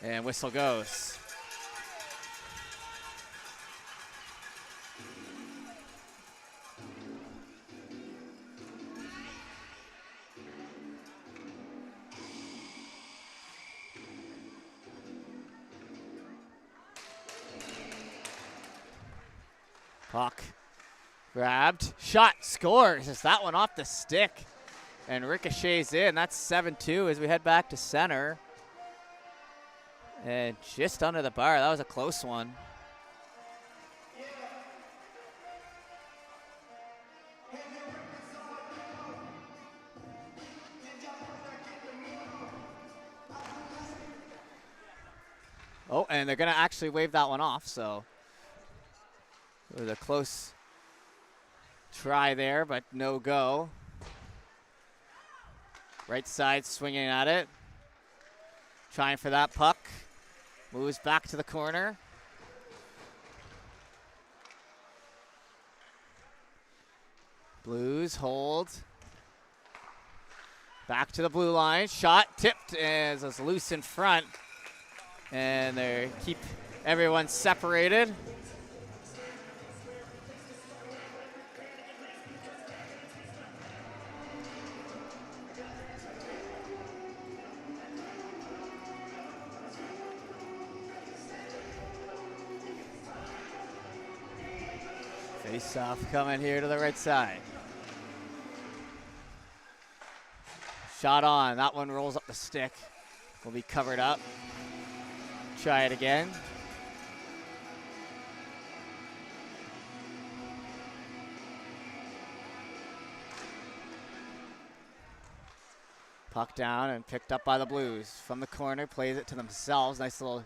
And whistle goes. Puck grabbed, shot, scores. Just that one off the stick and ricochets in. That's 7-2 as we head back to center. And just under the bar. That was a close one. Oh, and they're going to actually wave that one off, so It was a close try there, but no go. Right side swinging at it. Trying for that puck. Moves back to the corner. Blues hold. Back to the blue line. Shot tipped as it's loose in front. And they keep everyone separated. Face off coming here to the right side. Shot on. That one rolls up the stick. Will be covered up. Try it again. Puck down and picked up by the Blues. From the corner, plays it to themselves. Nice little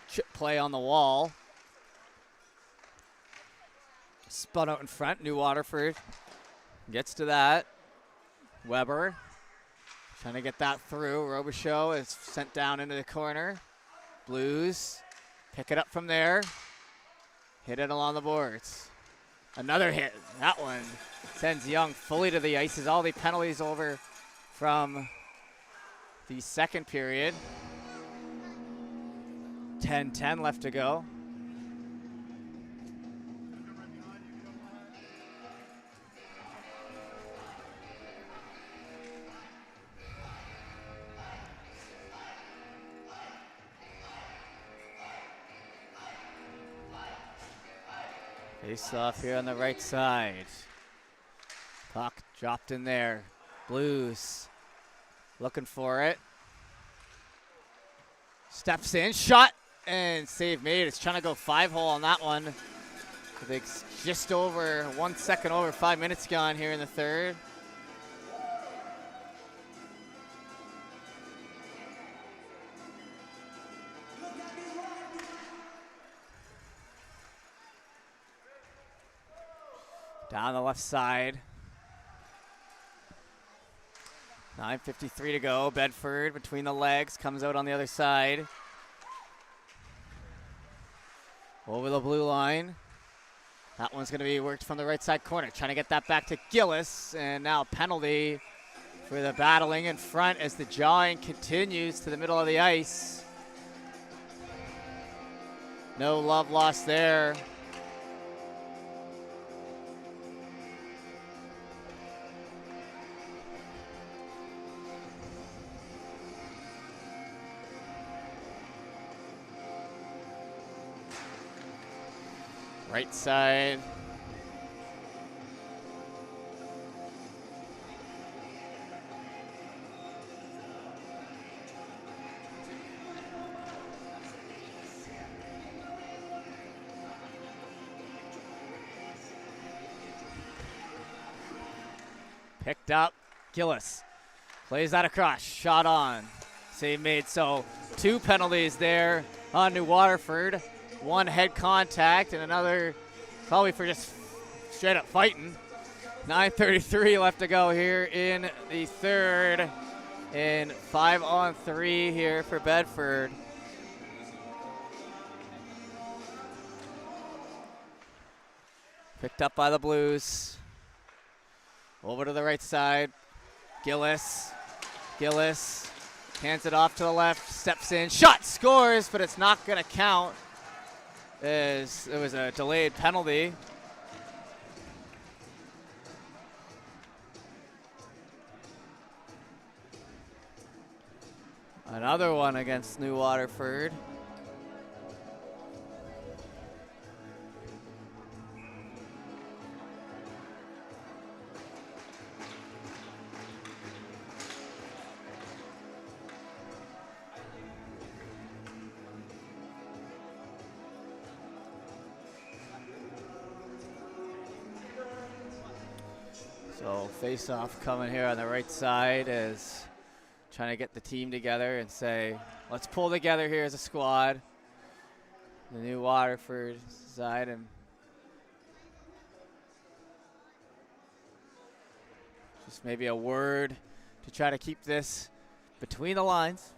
chip play on the wall. Spun out in front. New Waterford gets to that. Weber trying to get that through. Robichaud is sent down into the corner. Blues pick it up from there. Hit it along the boards. Another hit. That one sends Young fully to the ice. Is all the penalties over from the second period. 10-10 left to go. Face off here on the right side. Puck dropped in there. Blues looking for it. Steps in, shot, and save made. It's trying to go 5-hole on that one. I think just over 1 second over, 5 minutes gone here in the third. Down the left side. 9:53 to go. Bedford between the legs, comes out on the other side. Over the blue line. That one's going to be worked from the right side corner. Trying to get that back to Gillis. And now penalty for the battling in front as the jawing continues to the middle of the ice. No love lost there. Right side. Picked up. Gillis plays that across. Shot on. Save made. So 2 penalties there on New Waterford. 1 head contact and another probably for just straight up fighting. 9:33 left to go here in the third. And 5-on-3 here for Bedford. Picked up by the Blues. Over to the right side. Gillis. Gillis hands it off to the left. Steps in. Shot, scores, but it's not going to count. As it was a delayed penalty. Another one against New Waterford. So face-off coming here on the right side is trying to get the team together and say, let's pull together here as a squad. The New Waterford side and Just maybe a word to try to keep this between the lines.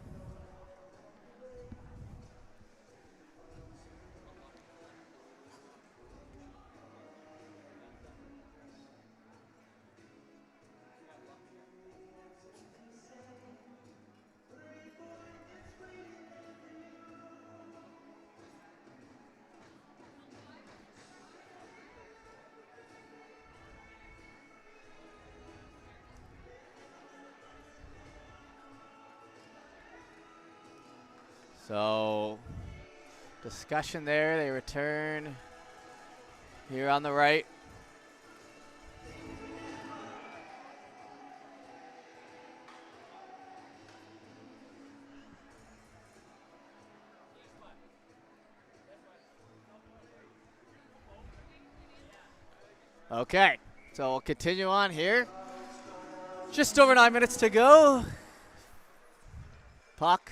So, discussion there. They return here on the right. Okay, so we'll continue on here. Just over 9 minutes to go. Puck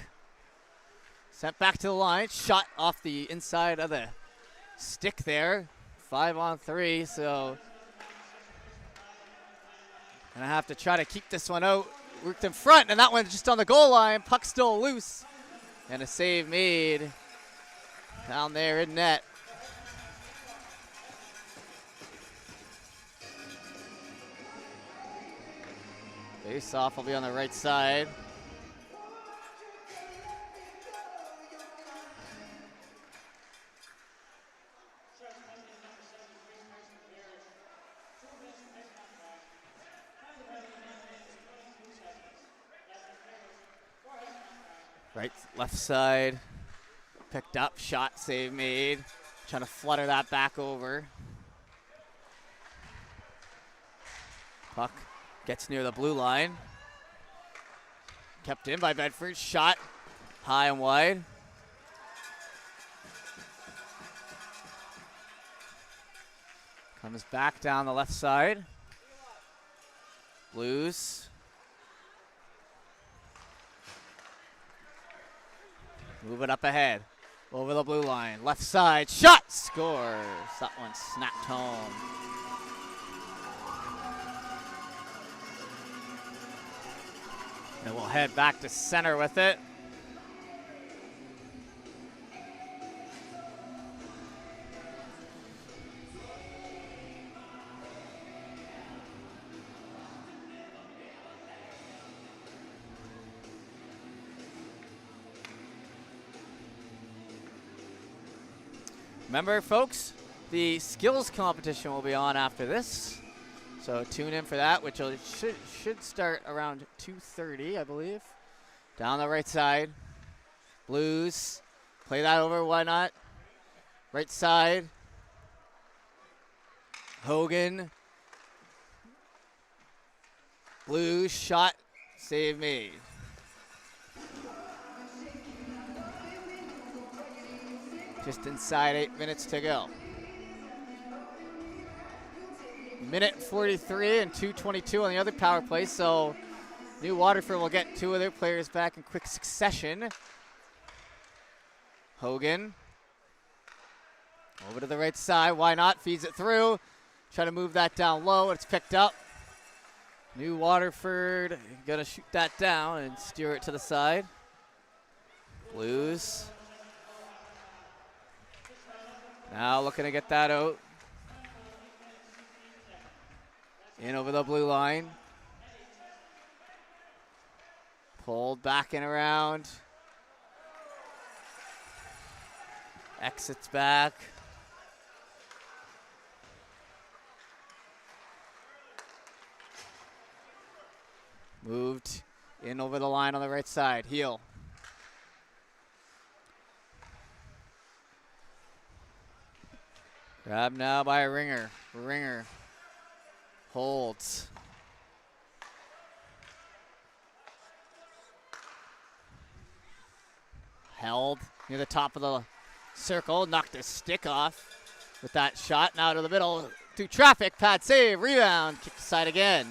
sent back to the line. Shot off the inside of the stick there. 5-on-3, so gonna have to try to keep this one out. Worked in front, and that one's just on the goal line. Puck still loose, and a save made down there in net. Face off will be on the right side. Right, left side, picked up, shot, save made. Trying to flutter that back over. Puck gets near the blue line. Kept in by Bedford, shot high and wide. Comes back down the left side. Blues. Move it up ahead. Over the blue line. Left side. Shot. Scores. That one snapped home. And we'll head back to center with it. Remember, folks, the skills competition will be on after this, so tune in for that, which should start around 2:30, I believe. Down the right side, Blues, play that over, why not? Right side, Hogan, Blues, shot, save made. Just inside 8 minutes to go. Minute 43 and 2:22 on the other power play, so New Waterford will get two of their players back in quick succession. Hogan. Over to the right side, why not? Feeds it through. Try to move that down low, it's picked up. New Waterford gonna shoot that down and steer it to the side. Blues. Now looking to get that out. In over the blue line. Pulled back and around. Exits back. Moved in over the line on the right side. Heel. Grabbed now by a Ringer. Ringer holds. Held near the top of the circle. Knocked his stick off with that shot. Now to the middle. Through traffic. Pad save. Rebound. Kick aside again.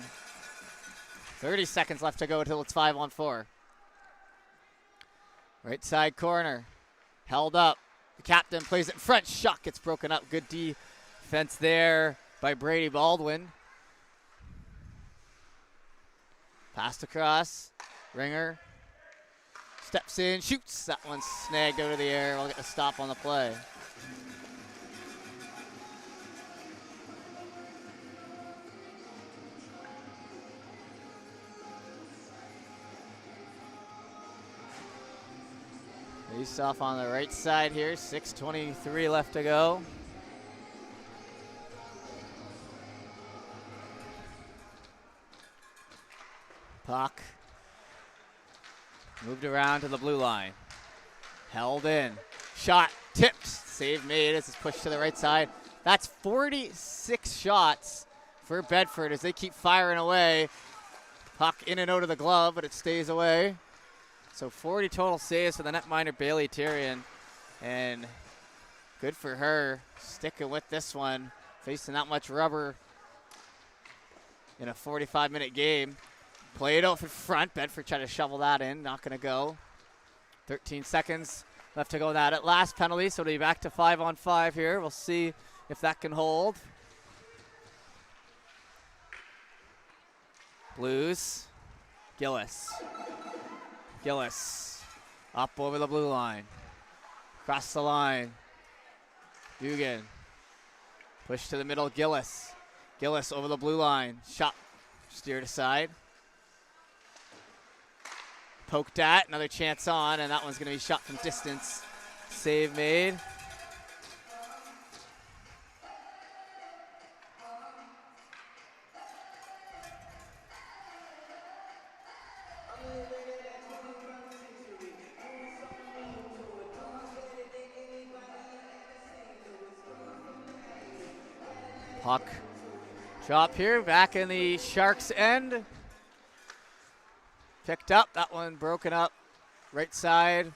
30 seconds left to go until it's 5-on-4. Right side corner. Held up. The captain plays it in front. Shot gets broken up. Good defense there by Brady Baldwin. Passed across. Ringer. Steps in, shoots. That one's snagged out of the air. We'll get the stop on the play. Face off on the right side here. 6:23 left to go. Puck moved around to the blue line. Held in. Shot. Tipped. Save made as it's pushed to the right side. That's 46 shots for Bedford as they keep firing away. Puck in and out of the glove, but it stays away. So 40 total saves for the netminder Bailey Tyrion. And good for her. Sticking with this one. Facing that much rubber in a 45-minute game. Played out in front. Bedford tried to shovel that in. Not going to go. 13 seconds left to go in that last penalty. So it'll be back to 5-on-5 here. We'll see if that can hold. Blues. Gillis. Gillis. Up over the blue line. Across the line. Dugan. Push to the middle. Gillis. Gillis over the blue line. Shot. Steered aside. Poked at, another chance on, and that one's going to be shot from distance. Save made. Puck drop here, back in the Sharks' end. Picked up, that one broken up. Right side,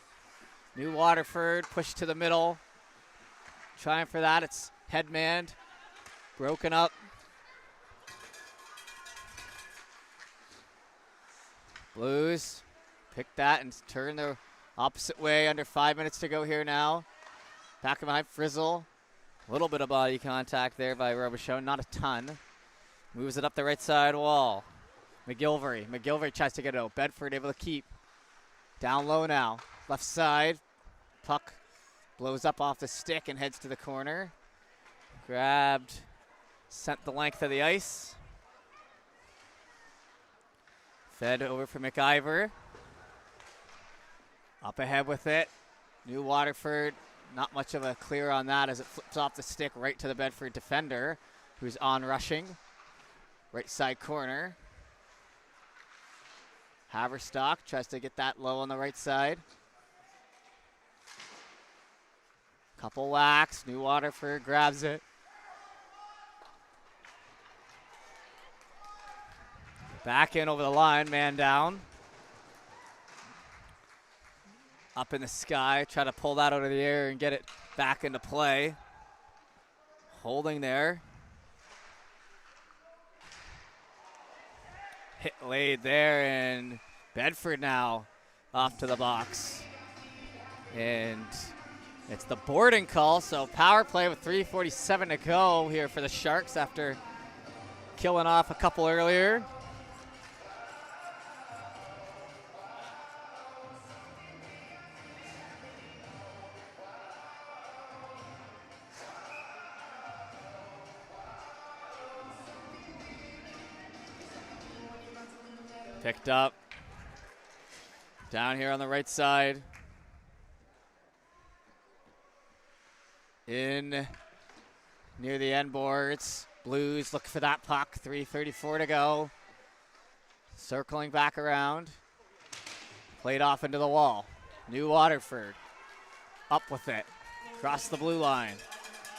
New Waterford, pushed to the middle. Trying for that, it's headmanned. Broken up. Blues, pick that and turn the opposite way, under 5 minutes to go here now. Back behind Frizzle. A little bit of body contact there by Robichaux, not a ton. Moves it up the right side wall. McGilvery tries to get it out. Bedford able to keep. Down low now. Left side. Puck blows up off the stick and heads to the corner. Grabbed. Sent the length of the ice. Fed over for McIver. Up ahead with it. New Waterford. Not much of a clear on that as it flips off the stick right to the Bedford defender, who's on rushing. Right side corner. Haverstock tries to get that low on the right side. Couple whacks. New Waterford grabs it. Back in over the line, man down. Up in the sky, try to pull that out of the air and get it back into play. Holding there. Hit laid there, and Bedford now off to the box. And it's the boarding call, so power play with 3:47 to go here for the Sharks after killing off a couple earlier. Picked up. Down here on the right side. In near the end boards. Blues look for that puck. 3:34 to go. Circling back around. Played off into the wall. New Waterford. Up with it. Across the blue line.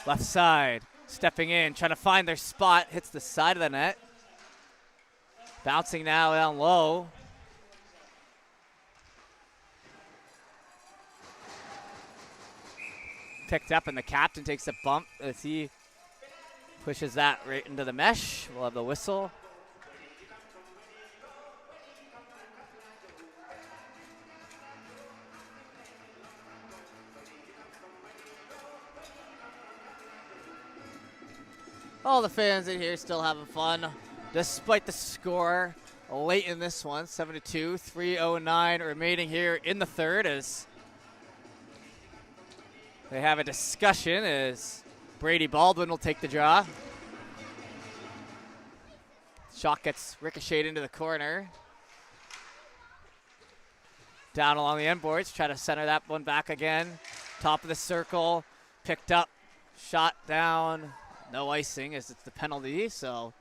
Left side. Stepping in. Trying to find their spot. Hits the side of the net. Bouncing now down low. Picked up, and the captain takes a bump as he pushes that right into the mesh. We'll have the whistle. All the fans in here still having fun, despite the score. late in this one, 7-2, 3:09 remaining here in the third as they have a discussion as Brady Baldwin will take the draw. Shot gets ricocheted into the corner. Down along the end boards, try to center that one back again. Top of the circle, picked up, shot down. No icing as it's the penalty, so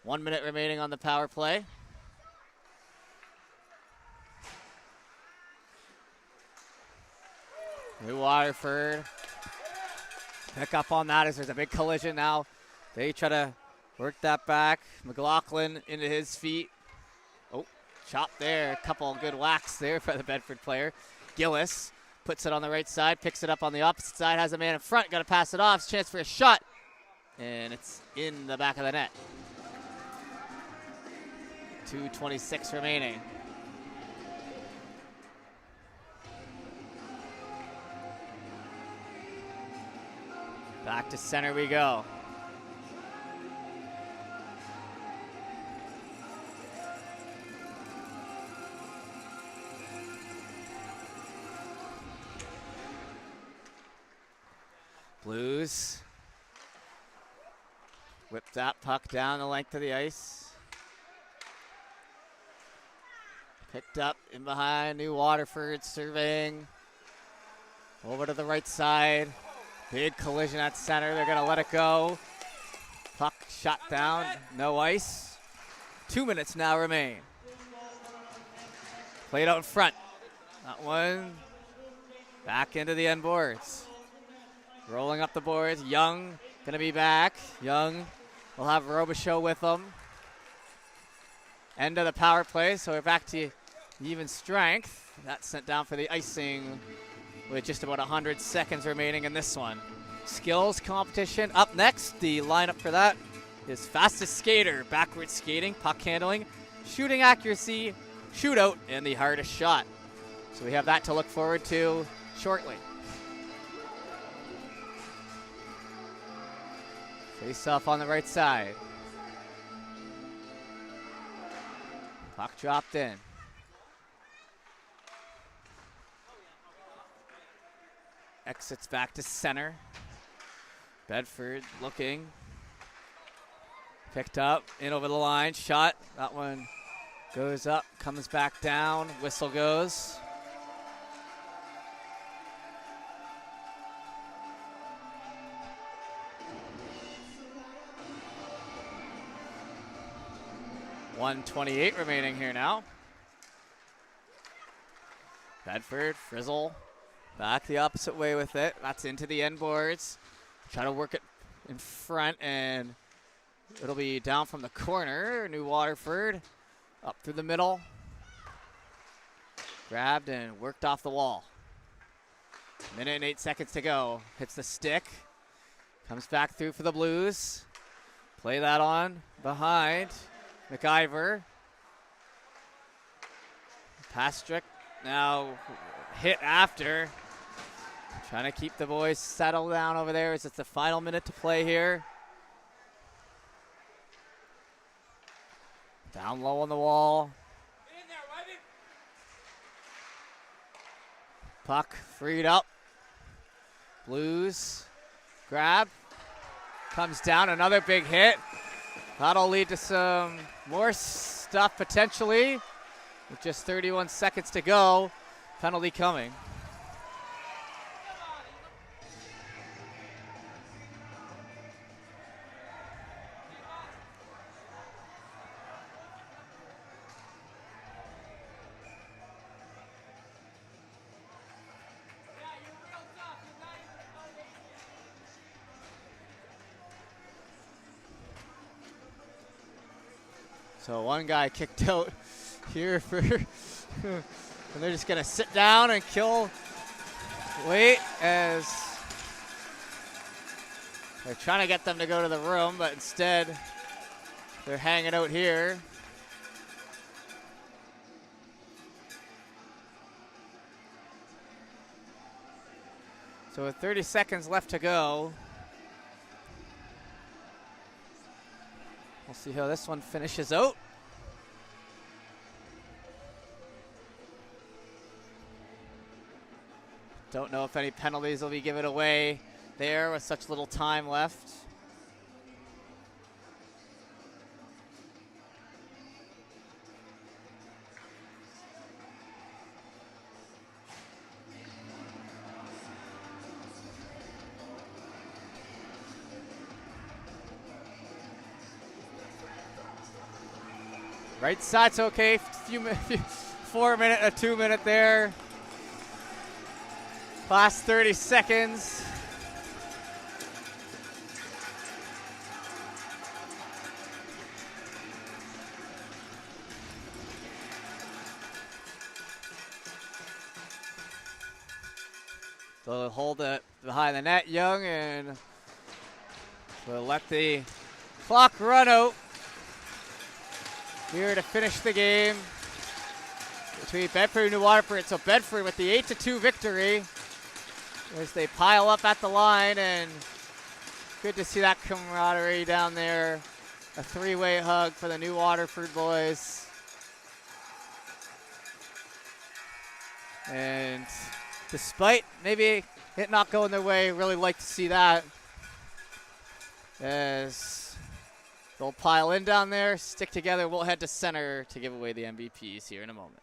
1 minute remaining on the power play. New Waterford. Pick up on that as there's a big collision now. They try to work that back. McLaughlin into his feet. Oh, chop there. A couple good whacks there for the Bedford player. Gillis puts it on the right side, picks it up on the opposite side, has a man in front, got to pass it off. Chance for a shot, and it's in the back of the net. 2:26 remaining. Back to center we go. Blues whip that puck down the length of the ice. Picked up in behind, New Waterford surveying. Over to the right side. Big collision at center, they're gonna let it go. Puck shot down, no ice. 2 minutes now remain. Played out in front. That one back into the end boards. Rolling up the boards, Young gonna be back. Young will have Robichaud with him. End of the power play, so we're back to even strength. That's sent down for the icing with just about 100 seconds remaining in this one. Skills competition up next. The lineup for that is fastest skater, backward skating, puck handling, shooting accuracy, shootout, and the hardest shot. So we have that to look forward to shortly. Face off on the right side. Puck dropped in. Exits back to center. Bedford looking. Picked up, in over the line, shot. That one goes up, comes back down, whistle goes. .128 remaining here now. Bedford, Frizzle, back the opposite way with it. That's into the end boards. Try to work it in front, and it'll be down from the corner. New Waterford, up through the middle. Grabbed and worked off the wall. Minute and 8 seconds to go. Hits the stick. Comes back through for the Blues. Play that on behind. McIver. Pastrick now hit after. Trying to keep the boys settled down over there as it's the final minute to play here. Down low on the wall. Puck freed up. Blues grab. Comes down, another big hit. That'll lead to some more stuff potentially. With just 31 seconds to go. Penalty coming. So one guy kicked out here for, and they're just gonna sit down and wait as they're trying to get them to go to the room, but instead they're hanging out here. So with 30 seconds left to go, we'll see how this one finishes out. Don't know if any penalties will be given away there with such little time left. Right side's okay. 4 minute, 2 minute there. Last 30 seconds. So they'll hold it behind the net, Young, and we'll let the clock run out here to finish the game between Bedford and New Waterford. So Bedford with the 8-2 victory as they pile up at the line, and good to see that camaraderie down there. A three-way hug for the New Waterford boys. And despite maybe it not going their way, really like to see that as they'll pile in down there, stick together. We'll head to center to give away the MVPs here in a moment.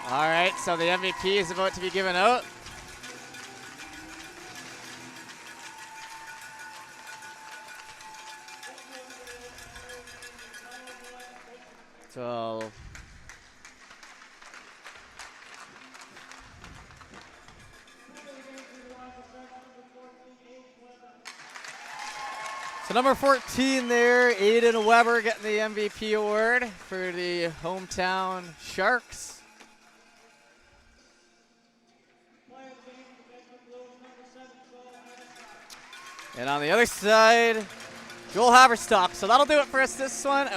All right, so the MVP is about to be given out. So number 14 there, Aiden Weber getting the MVP award for the hometown Sharks. And on the other side, Joel Haverstock. So that'll do it for us this one.